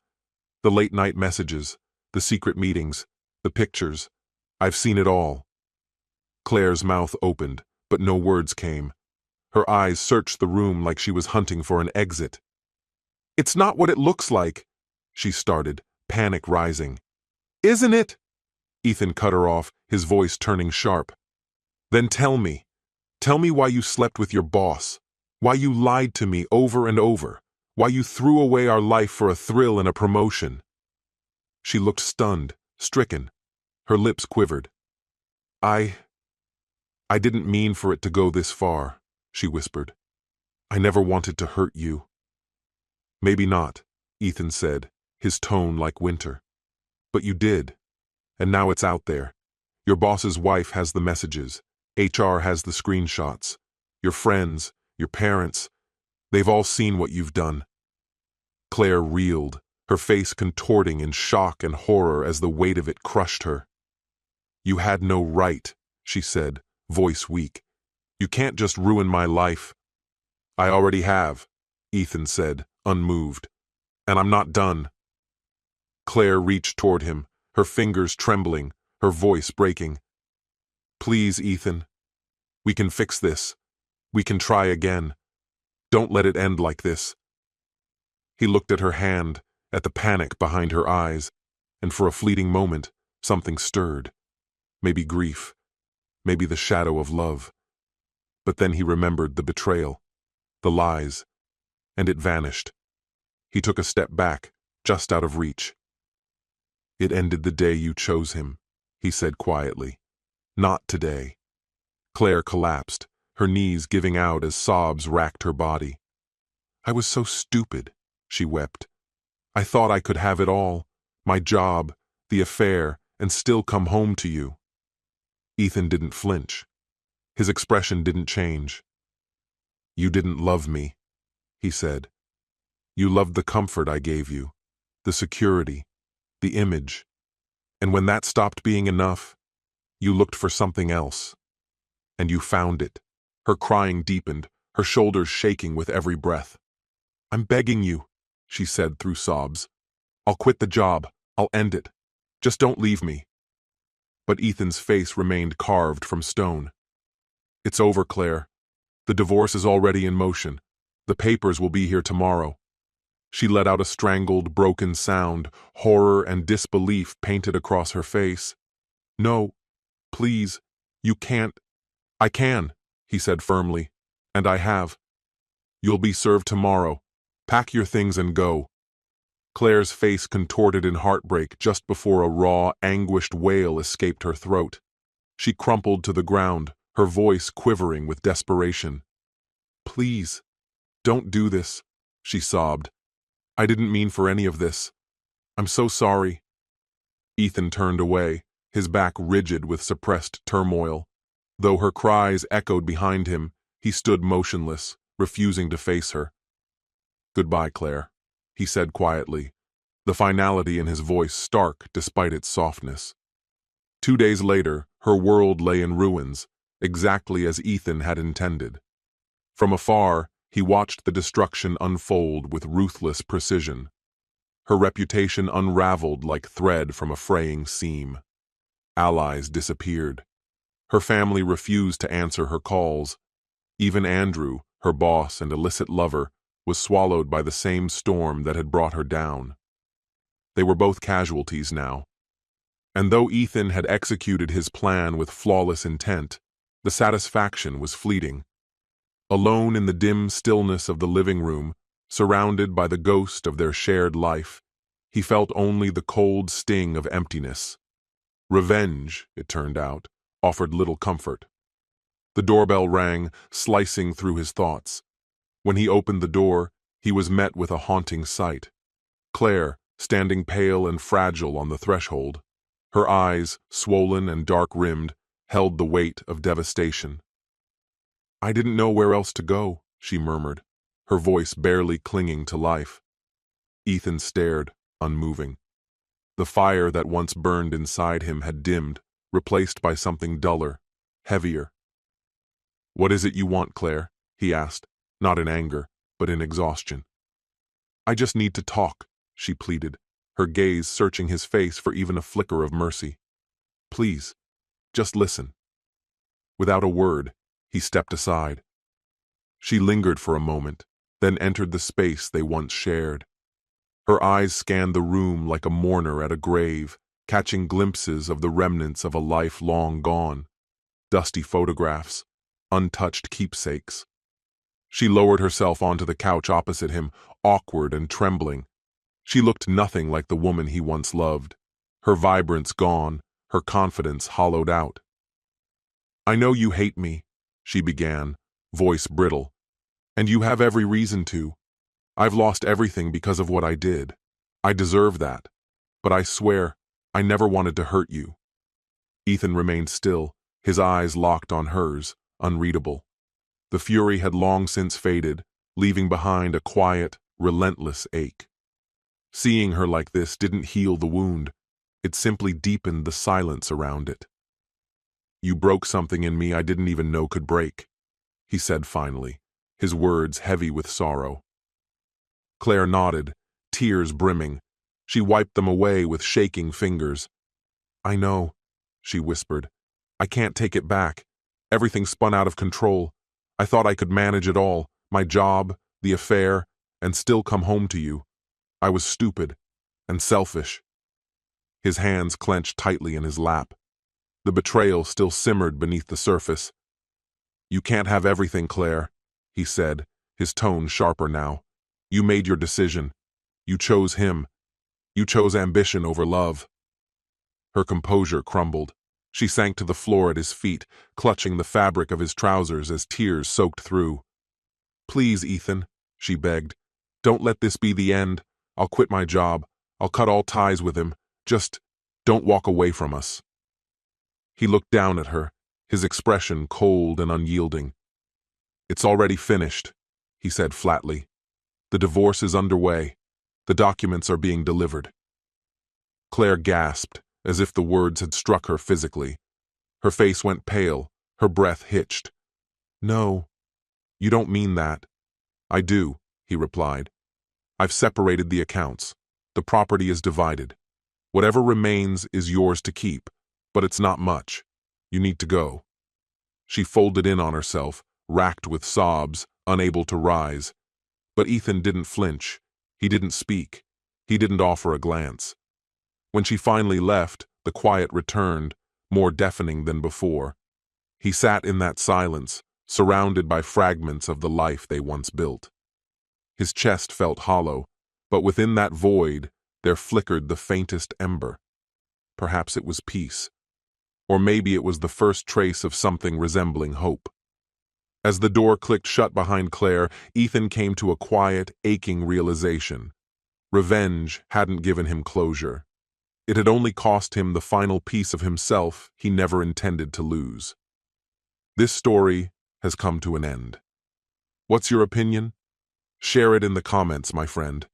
"The late-night messages, the secret meetings, the pictures. I've seen it all." Claire's mouth opened, but no words came. Her eyes searched the room like she was hunting for an exit. "It's not what it looks like," she started, panic rising. "Isn't it?" Ethan cut her off, his voice turning sharp. "Then tell me. Tell me why you slept with your boss, why you lied to me over and over, why you threw away our life for a thrill and a promotion." She looked stunned, stricken. Her lips quivered. I didn't mean for it to go this far," she whispered. "I never wanted to hurt you." "Maybe not," Ethan said, his tone like winter. "But you did. And now it's out there. Your boss's wife has the messages. HR has the screenshots. Your friends, your parents, they've all seen what you've done." Claire reeled, her face contorting in shock and horror as the weight of it crushed her. "You had no right," she said, voice weak. "You can't just ruin my life." "I already have," Ethan said, unmoved. "And I'm not done." Claire reached toward him, her fingers trembling, her voice breaking. "Please, Ethan. We can fix this. We can try again. Don't let it end like this." He looked at her hand, at the panic behind her eyes, and for a fleeting moment, something stirred. Maybe grief, maybe the shadow of love. But then he remembered the betrayal, the lies, and it vanished. He took a step back, just out of reach. "It ended the day you chose him," he said quietly. "Not today." Claire collapsed, her knees giving out as sobs racked her body. "I was so stupid," she wept. "I thought I could have it all, my job, the affair, and still come home to you." Ethan didn't flinch. His expression didn't change. "You didn't love me," he said. "You loved the comfort I gave you, the security, the image. And when that stopped being enough, you looked for something else. And you found it." Her crying deepened, her shoulders shaking with every breath. "I'm begging you," she said through sobs. "I'll quit the job. I'll end it. Just don't leave me." But Ethan's face remained carved from stone. "It's over, Claire. The divorce is already in motion. The papers will be here tomorrow." She let out a strangled, broken sound, horror and disbelief painted across her face. "No, please, you can't." "I can," he said firmly, "and I have. You'll be served tomorrow. Pack your things and go." Claire's face contorted in heartbreak just before a raw, anguished wail escaped her throat. She crumpled to the ground, her voice quivering with desperation. "Please, don't do this," she sobbed. "I didn't mean for any of this. I'm so sorry." Ethan turned away, his back rigid with suppressed turmoil. Though her cries echoed behind him, he stood motionless, refusing to face her. "Goodbye, Claire," he said quietly, the finality in his voice stark despite its softness. 2 days later, her world lay in ruins, exactly as Ethan had intended. From afar, he watched the destruction unfold with ruthless precision. Her reputation unraveled like thread from a fraying seam. Allies disappeared. Her family refused to answer her calls. Even Andrew, her boss and illicit lover, was swallowed by the same storm that had brought her down. They were both casualties now. And though Ethan had executed his plan with flawless intent, the satisfaction was fleeting. Alone in the dim stillness of the living room, surrounded by the ghost of their shared life, he felt only the cold sting of emptiness. Revenge, it turned out, offered little comfort. The doorbell rang, slicing through his thoughts. When he opened the door, he was met with a haunting sight. Claire, standing pale and fragile on the threshold. Her eyes, swollen and dark-rimmed, held the weight of devastation. "I didn't know where else to go," she murmured, her voice barely clinging to life. Ethan stared, unmoving. The fire that once burned inside him had dimmed, replaced by something duller, heavier. "What is it you want, Claire?" he asked, not in anger, but in exhaustion. "I just need to talk," she pleaded, her gaze searching his face for even a flicker of mercy. "Please, just listen." Without a word, he stepped aside. She lingered for a moment, then entered the space they once shared. Her eyes scanned the room like a mourner at a grave, catching glimpses of the remnants of a life long gone. Dusty photographs, untouched keepsakes. She lowered herself onto the couch opposite him, awkward and trembling. She looked nothing like the woman he once loved, her vibrance gone, her confidence hollowed out. "I know you hate me," she began, voice brittle, "and you have every reason to. I've lost everything because of what I did. I deserve that. But I swear, I never wanted to hurt you." Ethan remained still, his eyes locked on hers, unreadable. The fury had long since faded, leaving behind a quiet, relentless ache. Seeing her like this didn't heal the wound. It simply deepened the silence around it. "You broke something in me I didn't even know could break," he said finally, his words heavy with sorrow. Claire nodded, tears brimming. She wiped them away with shaking fingers. "I know," she whispered. "I can't take it back. Everything spun out of control. I thought I could manage it all, my job, the affair, and still come home to you. I was stupid and selfish." His hands clenched tightly in his lap. The betrayal still simmered beneath the surface. "You can't have everything, Claire," he said, his tone sharper now. "You made your decision. You chose him. You chose ambition over love." Her composure crumbled. She sank to the floor at his feet, clutching the fabric of his trousers as tears soaked through. "Please, Ethan," she begged. "Don't let this be the end. I'll quit my job. I'll cut all ties with him. Just don't walk away from us." He looked down at her, his expression cold and unyielding. "It's already finished," he said flatly. "The divorce is underway. The documents are being delivered." Claire gasped, as if the words had struck her physically. Her face went pale, her breath hitched. "No, you don't mean that." "I do," he replied. "I've separated the accounts. The property is divided. Whatever remains is yours to keep, but it's not much. You need to go." She folded in on herself, racked with sobs, unable to rise. But Ethan didn't flinch. He didn't speak. He didn't offer a glance. When she finally left, the quiet returned, more deafening than before. He sat in that silence, surrounded by fragments of the life they once built. His chest felt hollow, but within that void, there flickered the faintest ember. Perhaps it was peace. Or maybe it was the first trace of something resembling hope. As the door clicked shut behind Claire, Ethan came to a quiet, aching realization. Revenge hadn't given him closure. It had only cost him the final piece of himself he never intended to lose. This story has come to an end. What's your opinion? Share it in the comments, my friend.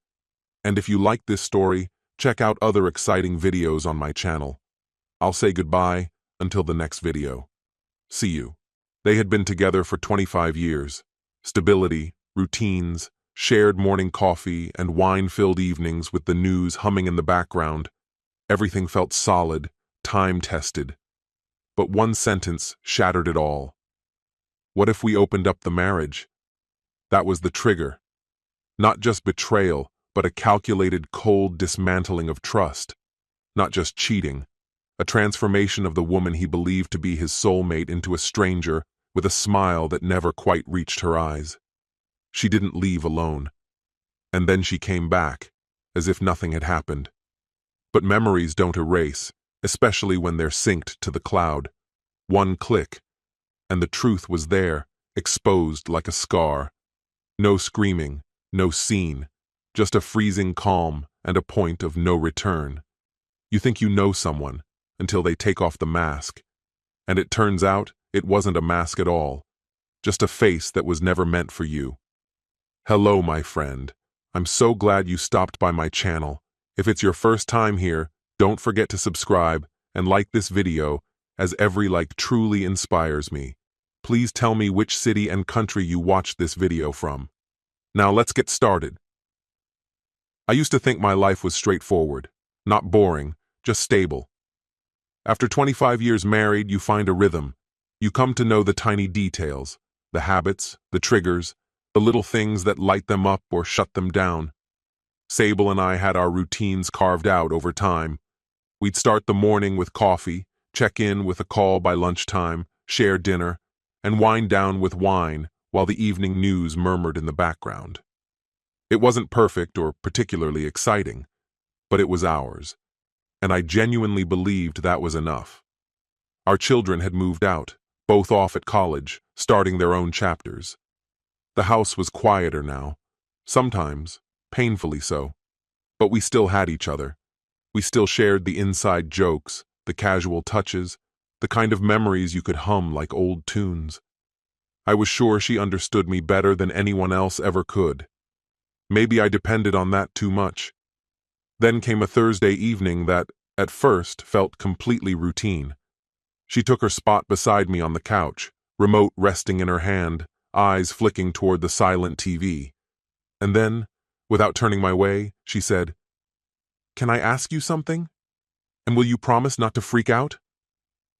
And if you like this story, check out other exciting videos on my channel. I'll say goodbye until the next video. See you. They had been together for 25 years. Stability, routines, shared morning coffee, and wine-filled evenings with the news humming in the background. Everything felt solid, time-tested. But one sentence shattered it all. What if we opened up the marriage? That was the trigger. Not just betrayal, but a calculated, cold dismantling of trust. Not just cheating. A transformation of the woman he believed to be his soulmate into a stranger with a smile that never quite reached her eyes. She didn't leave alone. And then she came back, as if nothing had happened. But memories don't erase, especially when they're synced to the cloud. One click, and the truth was there, exposed like a scar. No screaming, no scene, just a freezing calm and a point of no return. You think you know someone until they take off the mask. And it turns out it wasn't a mask at all, just a face that was never meant for you. Hello, my friend. I'm so glad you stopped by my channel. If it's your first time here, don't forget to subscribe and like this video, as every like truly inspires me. Please tell me which city and country you watched this video from. Now let's get started. I used to think my life was straightforward, not boring, just stable. After 25 years married, you find a rhythm. You come to know the tiny details, the habits, the triggers, the little things that light them up or shut them down. Sable and I had our routines carved out over time. We'd start the morning with coffee, check in with a call by lunchtime, share dinner, and wind down with wine while the evening news murmured in the background. It wasn't perfect or particularly exciting, but it was ours, and I genuinely believed that was enough. Our children had moved out, both off at college, starting their own chapters. The house was quieter now, sometimes painfully so, but we still had each other. We still shared the inside jokes, the casual touches, the kind of memories you could hum like old tunes. I was sure she understood me better than anyone else ever could. Maybe I depended on that too much. Then came a Thursday evening that, at first, felt completely routine. She took her spot beside me on the couch, remote resting in her hand, eyes flicking toward the silent TV. And then, without turning my way, she said, "Can I ask you something? And will you promise not to freak out?"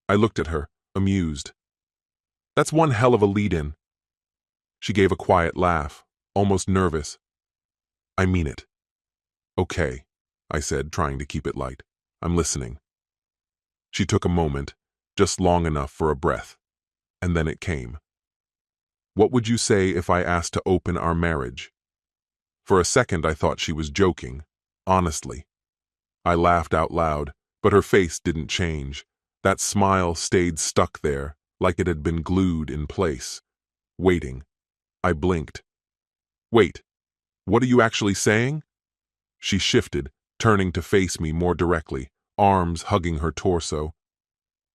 I looked at her, amused. "That's one hell of a lead-in." She gave a quiet laugh, almost nervous. "I mean it." "Okay," I said, trying to keep it light. "I'm listening." She took a moment, just long enough for a breath, and then it came. "What would you say if I asked to open our marriage?" For a second I thought she was joking, honestly. I laughed out loud, but her face didn't change. That smile stayed stuck there, like it had been glued in place, waiting. I blinked. Wait, what are you actually saying? She shifted, turning to face me more directly, arms hugging her torso.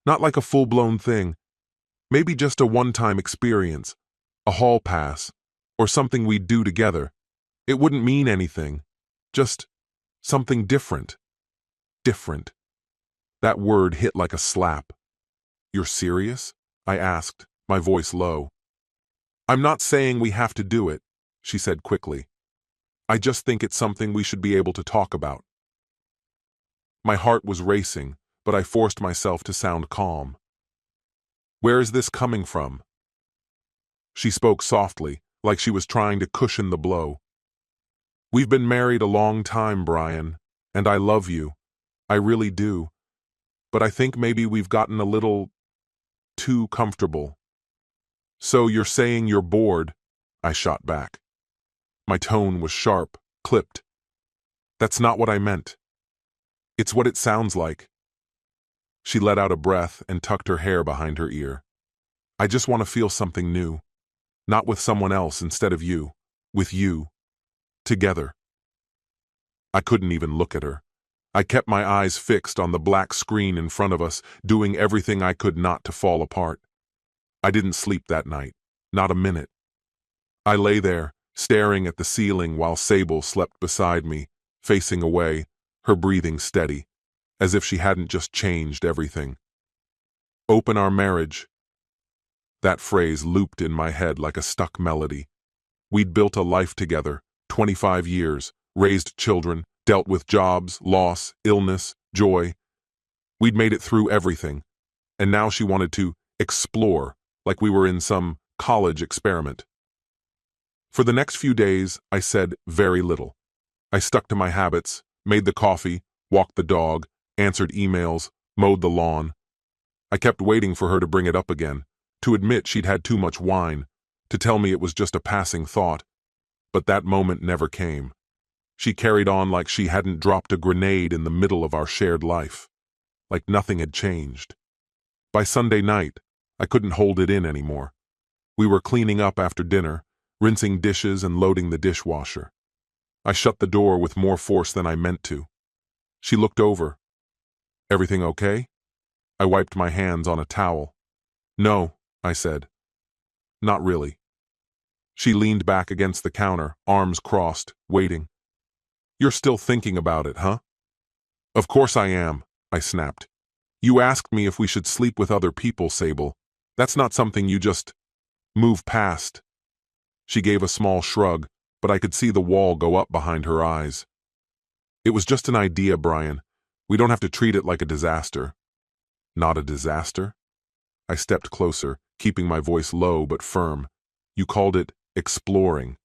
Not like a full-blown thing. Maybe just a one-time experience, a hall pass, or something we'd do together. It wouldn't mean anything. Just something different. Different. That word hit like a slap. You're serious? I asked, my voice low. I'm not saying we have to do it, she said quickly. I just think it's something we should be able to talk about. My heart was racing, but I forced myself to sound calm. Where is this coming from? She spoke softly, like she was trying to cushion the blow. We've been married a long time, Brian, and I love you. I really do. But I think maybe we've gotten a little too comfortable. So you're saying you're bored? I shot back. My tone was sharp, clipped. That's not what I meant. It's what it sounds like. She let out a breath and tucked her hair behind her ear. I just want to feel something new. Not with someone else instead of you. With you. Together. I couldn't even look at her. I kept my eyes fixed on the black screen in front of us, doing everything I could not to fall apart. I didn't sleep that night. Not a minute. I lay there, staring at the ceiling while Sable slept beside me, facing away, her breathing steady, as if she hadn't just changed everything. Open our marriage. That phrase looped in my head like a stuck melody. We'd built a life together, 25 years, raised children, dealt with jobs, loss, illness, joy. We'd made it through everything, and now she wanted to explore, like we were in some college experiment. For the next few days, I said very little. I stuck to my habits, made the coffee, walked the dog, answered emails, mowed the lawn. I kept waiting for her to bring it up again, to admit she'd had too much wine, to tell me it was just a passing thought. But that moment never came. She carried on like she hadn't dropped a grenade in the middle of our shared life, like nothing had changed. By Sunday night, I couldn't hold it in anymore. We were cleaning up after dinner, rinsing dishes and loading the dishwasher. I shut the door with more force than I meant to. She looked over. Everything okay? I wiped my hands on a towel. No, I said. Not really. She leaned back against the counter, arms crossed, waiting. You're still thinking about it, huh? Of course I am, I snapped. You asked me if we should sleep with other people, Sable. That's not something you just move past. She gave a small shrug, but I could see the wall go up behind her eyes. It was just an idea, Brian. We don't have to treat it like a disaster. Not a disaster? I stepped closer, keeping my voice low but firm. You called it exploring.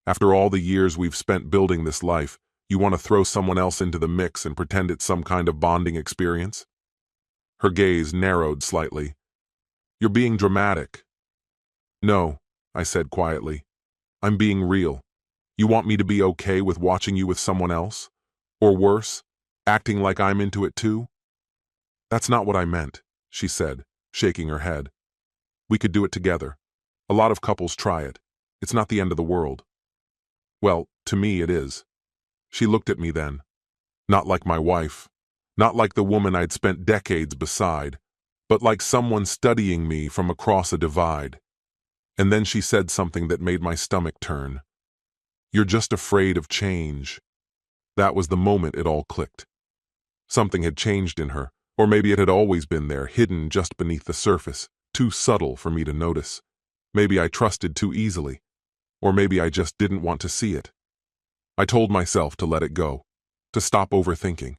After all the years we've spent building this life, you want to throw someone else into the mix and pretend it's some kind of bonding experience? Her gaze narrowed slightly. You're being dramatic. No, I said quietly. I'm being real. You want me to be okay with watching you with someone else? Or worse, acting like I'm into it too? That's not what I meant, she said, shaking her head. We could do it together. A lot of couples try it. It's not the end of the world. Well, to me it is. She looked at me then. Not like my wife. Not like the woman I'd spent decades beside, but like someone studying me from across a divide. And then she said something that made my stomach turn. You're just afraid of change. That was the moment it all clicked. Something had changed in her, or maybe it had always been there, hidden just beneath the surface, too subtle for me to notice. Maybe I trusted too easily, or maybe I just didn't want to see it. I told myself to let it go, to stop overthinking.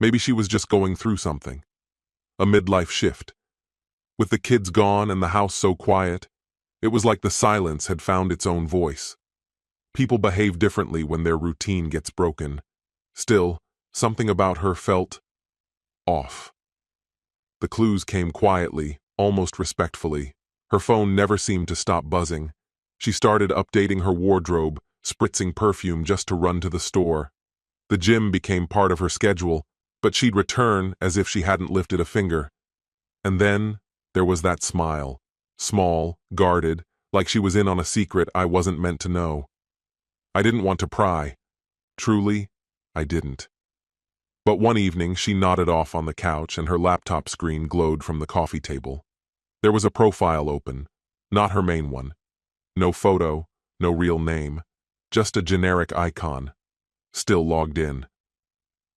Maybe she was just going through something. A midlife shift. With the kids gone and the house so quiet, it was like the silence had found its own voice. People behave differently when their routine gets broken. Still, something about her felt off. The clues came quietly, almost respectfully. Her phone never seemed to stop buzzing. She started updating her wardrobe, spritzing perfume just to run to the store. The gym became part of her schedule, but she'd return as if she hadn't lifted a finger. And then there was that smile, small, guarded, like she was in on a secret I wasn't meant to know. I didn't want to pry. Truly, I didn't. But one evening she nodded off on the couch and her laptop screen glowed from the coffee table. There was a profile open, not her main one. No photo, no real name, just a generic icon, still logged in.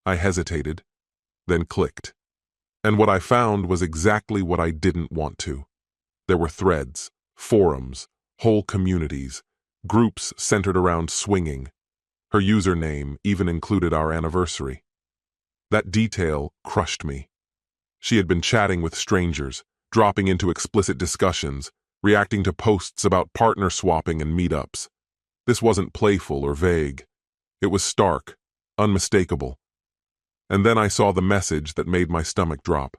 I hesitated, then clicked. And what I found was exactly what I didn't want to. There were threads, forums, whole communities, groups centered around swinging. Her username even included our anniversary. That detail crushed me. She had been chatting with strangers, dropping into explicit discussions, reacting to posts about partner swapping and meetups. This wasn't playful or vague. It was stark, unmistakable. And then I saw the message that made my stomach drop.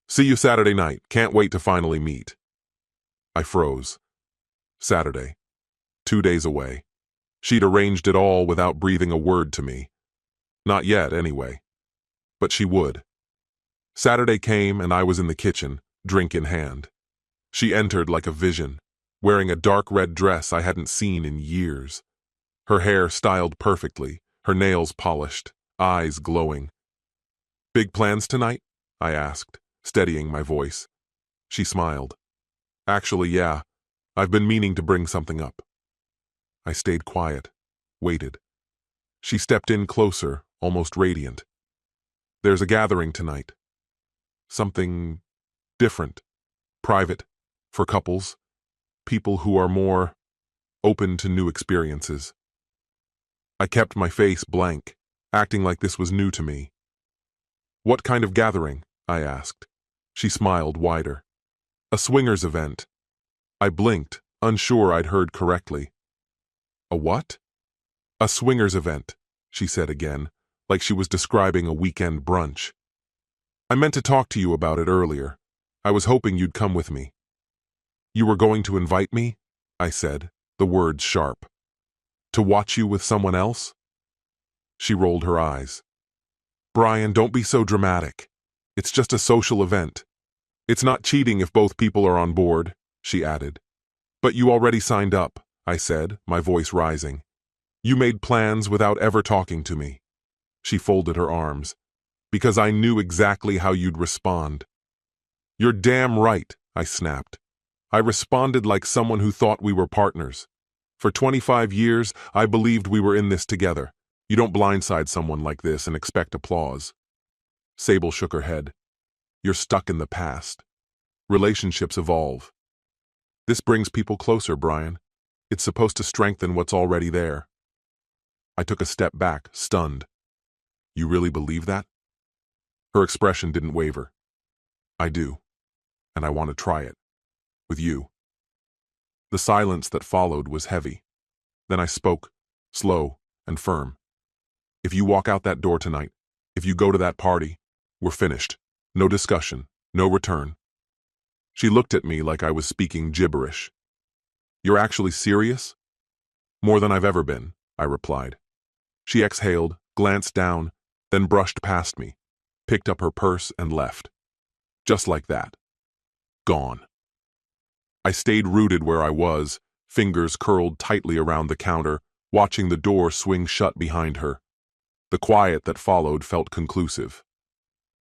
"See you Saturday night. Can't wait to finally meet." I froze. Saturday. 2 days away. She'd arranged it all without breathing a word to me. Not yet, anyway. But she would. Saturday came and I was in the kitchen, drink in hand. She entered like a vision, wearing a dark red dress I hadn't seen in years. Her hair styled perfectly, her nails polished, eyes glowing. "Big plans tonight?" I asked, steadying my voice. She smiled. "Actually, yeah. I've been meaning to bring something up." I stayed quiet, waited. She stepped in closer, almost radiant. "There's a gathering tonight. Something different, private, for couples, people who are more open to new experiences." I kept my face blank, acting like this was new to me. "What kind of gathering?" I asked. She smiled wider. "A swingers event." I blinked, unsure I'd heard correctly. "A what?" "A swingers event," she said again, like she was describing a weekend brunch. "I meant to talk to you about it earlier. I was hoping you'd come with me." "You were going to invite me?" I said, the words sharp. "To watch you with someone else?" She rolled her eyes. "Brian, don't be so dramatic. It's just a social event. It's not cheating if both people are on board," she added. "But you already signed up," I said, my voice rising. "You made plans without ever talking to me." She folded her arms. "Because I knew exactly how you'd respond." "You're damn right," I snapped. I responded like someone who thought we were partners. For 25 years, I believed we were in this together. You don't blindside someone like this and expect applause. Sable shook her head. "You're stuck in the past. Relationships evolve. This brings people closer, Brian. It's supposed to strengthen what's already there." I took a step back, stunned. "You really believe that?" Her expression didn't waver. "I do. And I want to try it. With you." The silence that followed was heavy. Then I spoke, slow and firm. "If you walk out that door tonight, if you go to that party, we're finished. No discussion, no return." She looked at me like I was speaking gibberish. "You're actually serious?" "More than I've ever been," I replied. She exhaled, glanced down, then brushed past me, picked up her purse and left. Just like that. Gone. I stayed rooted where I was, fingers curled tightly around the counter, watching the door swing shut behind her. The quiet that followed felt conclusive.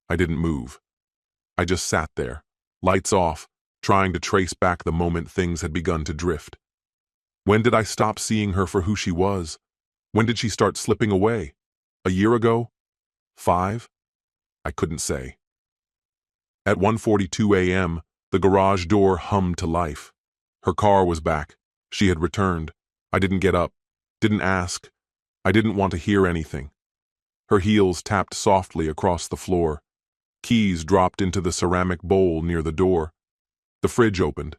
I didn't move. I just sat there, lights off, trying to trace back the moment things had begun to drift. When did I stop seeing her for who she was? When did she start slipping away? A year ago? 5? I couldn't say. At 1:42 a.m., the garage door hummed to life. Her car was back. She had returned. I didn't get up, didn't ask. I didn't want to hear anything. Her heels tapped softly across the floor. Keys dropped into the ceramic bowl near the door. The fridge opened.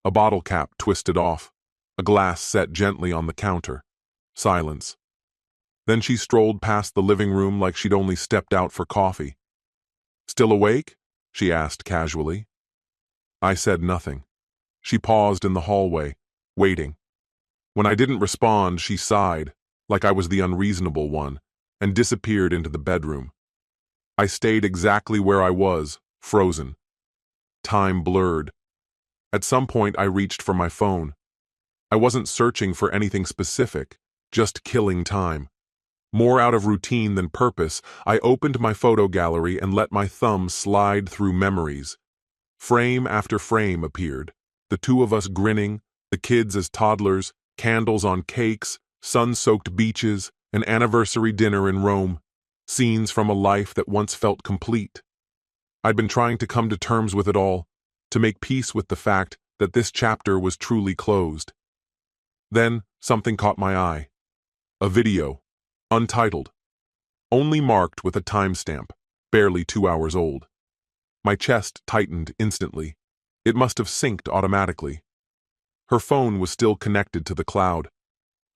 A bottle cap twisted off. A glass set gently on the counter. Silence. Then she strolled past the living room like she'd only stepped out for coffee. "Still awake?" she asked casually. I said nothing. She paused in the hallway, waiting. When I didn't respond, she sighed, like I was the unreasonable one, and disappeared into the bedroom. I stayed exactly where I was, frozen. Time blurred. At some point, I reached for my phone. I wasn't searching for anything specific, just killing time. More out of routine than purpose, I opened my photo gallery and let my thumb slide through memories. Frame after frame appeared, the two of us grinning, the kids as toddlers, candles on cakes, sun-soaked beaches, an anniversary dinner in Rome, scenes from a life that once felt complete. I'd been trying to come to terms with it all, to make peace with the fact that this chapter was truly closed. Then something caught my eye. A video, untitled, only marked with a timestamp, barely 2 hours old. My chest tightened instantly. It must have synced automatically. Her phone was still connected to the cloud.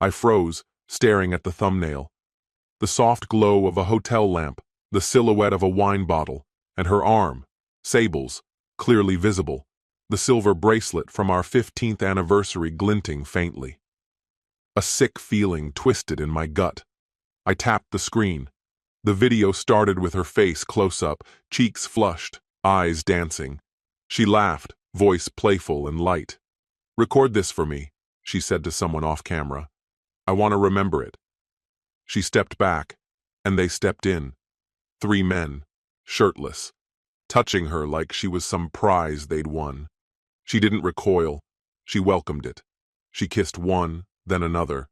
I froze, staring at the thumbnail. The soft glow of a hotel lamp, the silhouette of a wine bottle, and her arm, Sable's, clearly visible, the silver bracelet from our 15th anniversary glinting faintly. A sick feeling twisted in my gut. I tapped the screen. The video started with her face close up, cheeks flushed, eyes dancing. She laughed, voice playful and light. "Record this for me," she said to someone off camera. "I want to remember it." She stepped back, and they stepped in. 3 men, shirtless, touching her like she was some prize they'd won. She didn't recoil. She welcomed it. She kissed one, then another,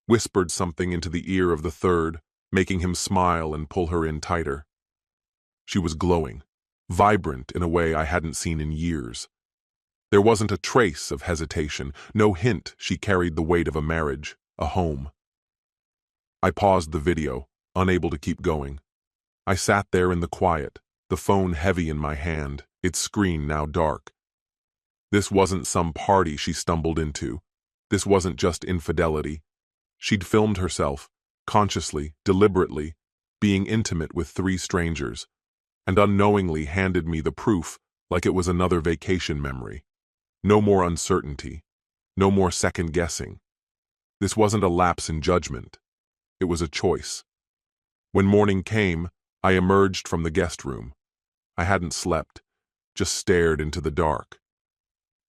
whispered something into the ear of the third, making him smile and pull her in tighter. She was glowing, vibrant in a way I hadn't seen in years. There wasn't a trace of hesitation, no hint she carried the weight of a marriage, a home. I paused the video, unable to keep going. I sat there in the quiet, the phone heavy in my hand, its screen now dark. This wasn't some party she stumbled into. This wasn't just infidelity. She'd filmed herself, consciously, deliberately, being intimate with 3 strangers, and unknowingly handed me the proof like it was another vacation memory. No more uncertainty. No more second-guessing. This wasn't a lapse in judgment. It was a choice. When morning came, I emerged from the guest room. I hadn't slept, just stared into the dark.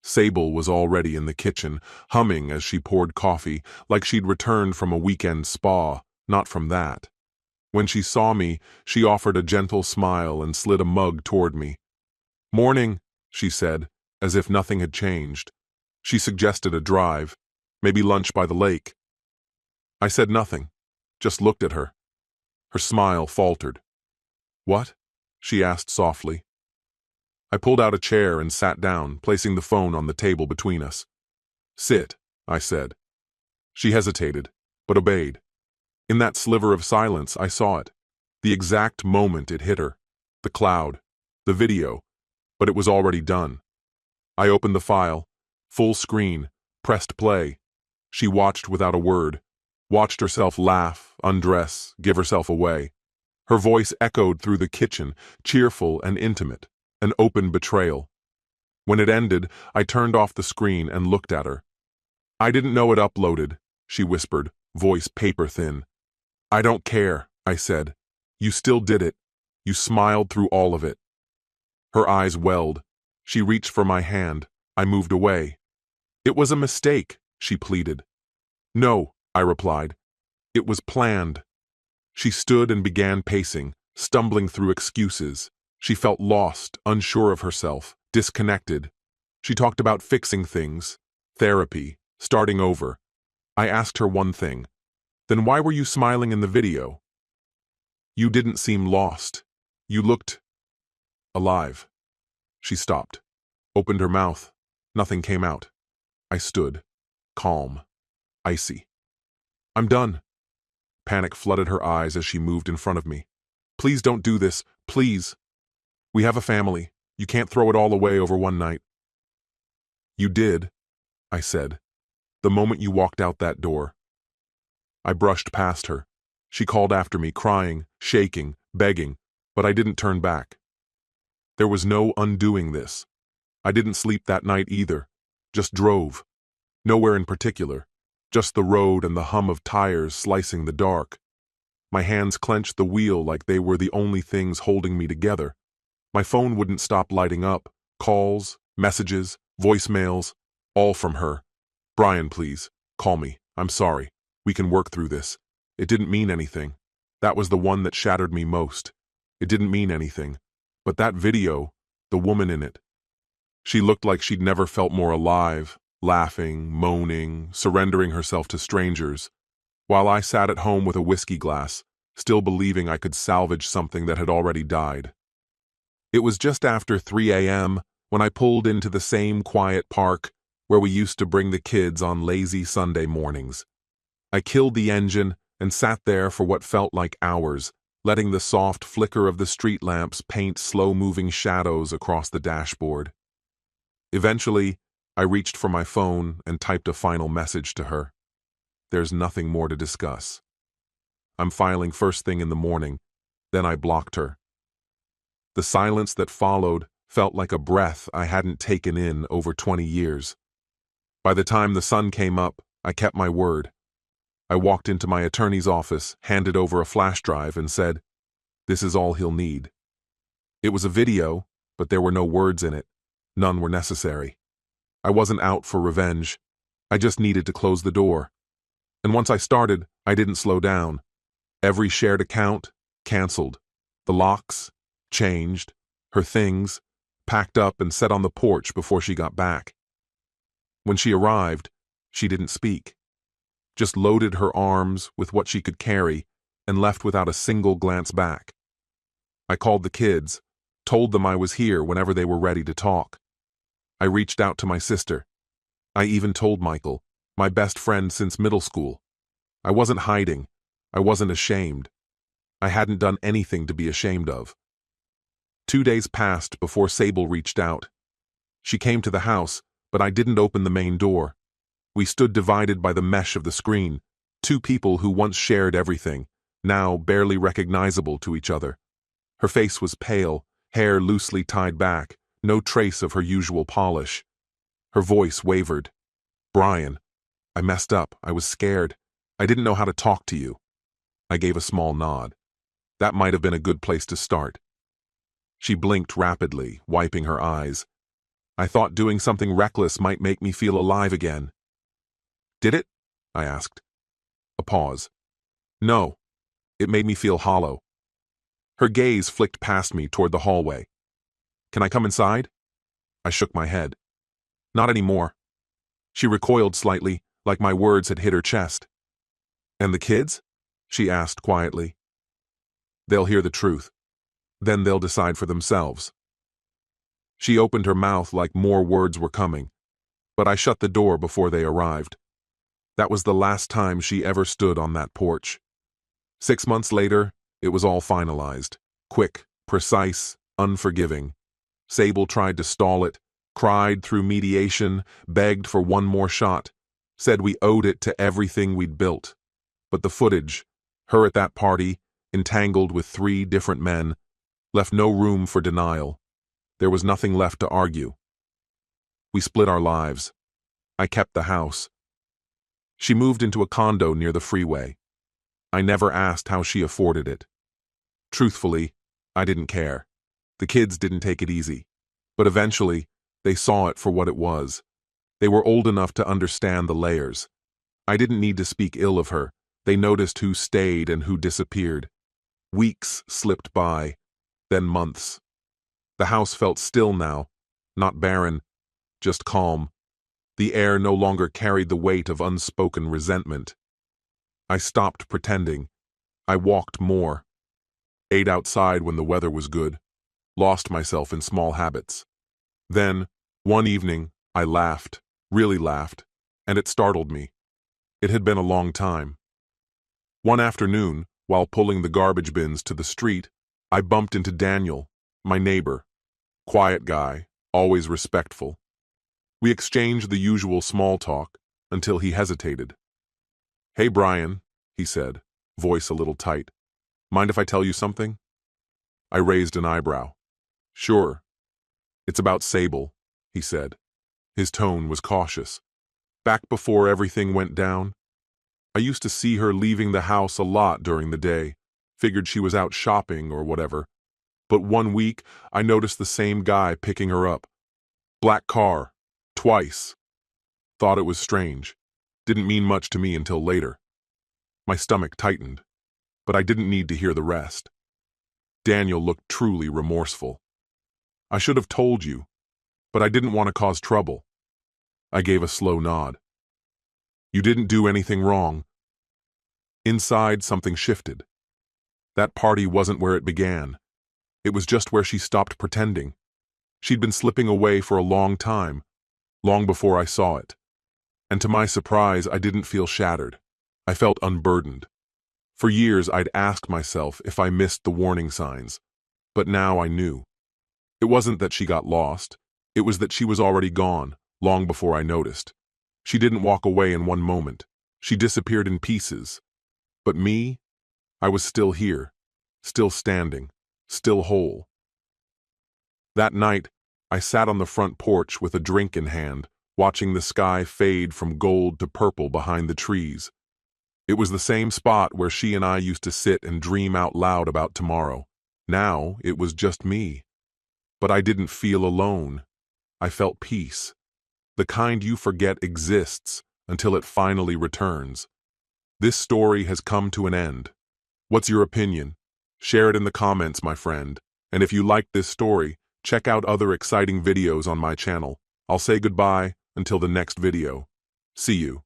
Sable was already in the kitchen, humming as she poured coffee, like she'd returned from a weekend spa, not from that. When she saw me, she offered a gentle smile and slid a mug toward me. "Morning," she said, as if nothing had changed. She suggested a drive, maybe lunch by the lake. I said nothing, just looked at her. Her smile faltered. "What?" she asked softly. I pulled out a chair and sat down, placing the phone on the table between us. "Sit," I said. She hesitated, but obeyed. In that sliver of silence, I saw it. The exact moment it hit her. The cloud. The video. But it was already done. I opened the file. Full screen. Pressed play. She watched without a word. Watched herself laugh, undress, give herself away. Her voice echoed through the kitchen, cheerful and intimate. An open betrayal. When it ended, I turned off the screen and looked at her. "I didn't know it uploaded," she whispered, voice paper-thin. "I don't care," I said. "You still did it. You smiled through all of it." Her eyes welled. She reached for my hand. I moved away. "It was a mistake," she pleaded. "No," I replied. "It was planned." She stood and began pacing, stumbling through excuses. She felt lost, unsure of herself, disconnected. She talked about fixing things, therapy, starting over. I asked her one thing. "Then why were you smiling in the video?" "You didn't seem lost. You looked alive." She stopped, opened her mouth. Nothing came out. I stood, calm, icy. "I'm done." Panic flooded her eyes as she moved in front of me. "Please don't do this, please. We have a family. You can't throw it all away over one night." "You did," I said, "the moment you walked out that door." I brushed past her. She called after me, crying, shaking, begging, but I didn't turn back. There was no undoing this. I didn't sleep that night either, just drove. Nowhere in particular. just the road and the hum of tires slicing the dark. My hands clenched the wheel like they were the only things holding me together. My phone wouldn't stop lighting up. Calls, messages, voicemails, all from her. "Brian, please, call me. I'm sorry. We can work through this. It didn't mean anything." That was the one that shattered me most. It didn't mean anything. But that video, the woman in it, she looked like she'd never felt more alive, laughing, moaning, surrendering herself to strangers, while I sat at home with a whiskey glass, still believing I could salvage something that had already died. It was just after 3 a.m. when I pulled into the same quiet park where we used to bring the kids on lazy Sunday mornings. I killed the engine and sat there for what felt like hours, letting the soft flicker of the street lamps paint slow-moving shadows across the dashboard. Eventually, I reached for my phone and typed a final message to her. "There's nothing more to discuss. I'm filing first thing in the morning." Then I blocked her. The silence that followed felt like a breath I hadn't taken in over 20 years. By the time the sun came up, I kept my word. I walked into my attorney's office, handed over a flash drive, and said, "This is all he'll need." It was a video, but there were no words in it. None were necessary. I wasn't out for revenge. I just needed to close the door. And once I started, I didn't slow down. Every shared account, canceled. The locks, changed. Her things, packed up and set on the porch before she got back. When she arrived, she didn't speak. Just loaded her arms with what she could carry and left without a single glance back. I called the kids, told them I was here whenever they were ready to talk. I reached out to my sister. I even told Michael, my best friend since middle school. I wasn't hiding. I wasn't ashamed. I hadn't done anything to be ashamed of. 2 days passed before Sable reached out. She came to the house, but I didn't open the main door. We stood divided by the mesh of the screen, two people who once shared everything, now barely recognizable to each other. Her face was pale, hair loosely tied back, no trace of her usual polish. Her voice wavered. "Brian, I messed up. I was scared. I didn't know how to talk to you." I gave a small nod. That might have been a good place to start. She blinked rapidly, wiping her eyes. "I thought doing something reckless might make me feel alive again." "Did it?" I asked. A pause. "No. It made me feel hollow." Her gaze flicked past me toward the hallway. "Can I come inside?" I shook my head. "Not anymore." She recoiled slightly, like my words had hit her chest. "And the kids?" she asked quietly. "They'll hear the truth. Then they'll decide for themselves." She opened her mouth like more words were coming, but I shut the door before they arrived. That was the last time she ever stood on that porch. 6 months later, it was all finalized. Quick, precise, unforgiving. Sable tried to stall it, cried through mediation, begged for one more shot, said we owed it to everything we'd built. But the footage, her at that party, entangled with 3 different men, left no room for denial. There was nothing left to argue. We split our lives. I kept the house. She moved into a condo near the freeway. I never asked how she afforded it. Truthfully, I didn't care. The kids didn't take it easy. But eventually, they saw it for what it was. They were old enough to understand the layers. I didn't need to speak ill of her. They noticed who stayed and who disappeared. Weeks slipped by, then months. The house felt still now, not barren, just calm. The air no longer carried the weight of unspoken resentment. I stopped pretending. I walked more. Ate outside when the weather was good. Lost myself in small habits. Then, one evening, I laughed, really laughed, and it startled me. It had been a long time. One afternoon, while pulling the garbage bins to the street, I bumped into Daniel, my neighbor. Quiet guy, always respectful. We exchanged the usual small talk until he hesitated. "Hey, Brian," he said, voice a little tight. "Mind if I tell you something?" I raised an eyebrow. "Sure." "It's about Sable," he said. His tone was cautious. "Back before everything went down, I used to see her leaving the house a lot during the day, figured she was out shopping or whatever. But one week, I noticed the same guy picking her up. Black car. Twice. Thought it was strange. Didn't mean much to me until later. My stomach tightened, but I didn't need to hear the rest. Daniel looked truly remorseful. I should have told you, but I didn't want to cause trouble. I gave a slow nod. You didn't do anything wrong. Inside, something shifted. That party wasn't where it began. It was just where she stopped pretending. She'd been slipping away for a long time, long before I saw it. And to my surprise, I didn't feel shattered. I felt unburdened. For years, I'd asked myself if I missed the warning signs, but now I knew. It wasn't that she got lost. It was that she was already gone, long before I noticed. She didn't walk away in one moment. She disappeared in pieces. But me? I was still here, still standing, still whole. That night, I sat on the front porch with a drink in hand, watching the sky fade from gold to purple behind the trees. It was the same spot where she and I used to sit and dream out loud about tomorrow. Now, it was just me. But I didn't feel alone. I felt peace. The kind you forget exists until it finally returns. This story has come to an end. What's your opinion? Share it in the comments, my friend. And if you liked this story, check out other exciting videos on my channel. I'll say goodbye until the next video. See you.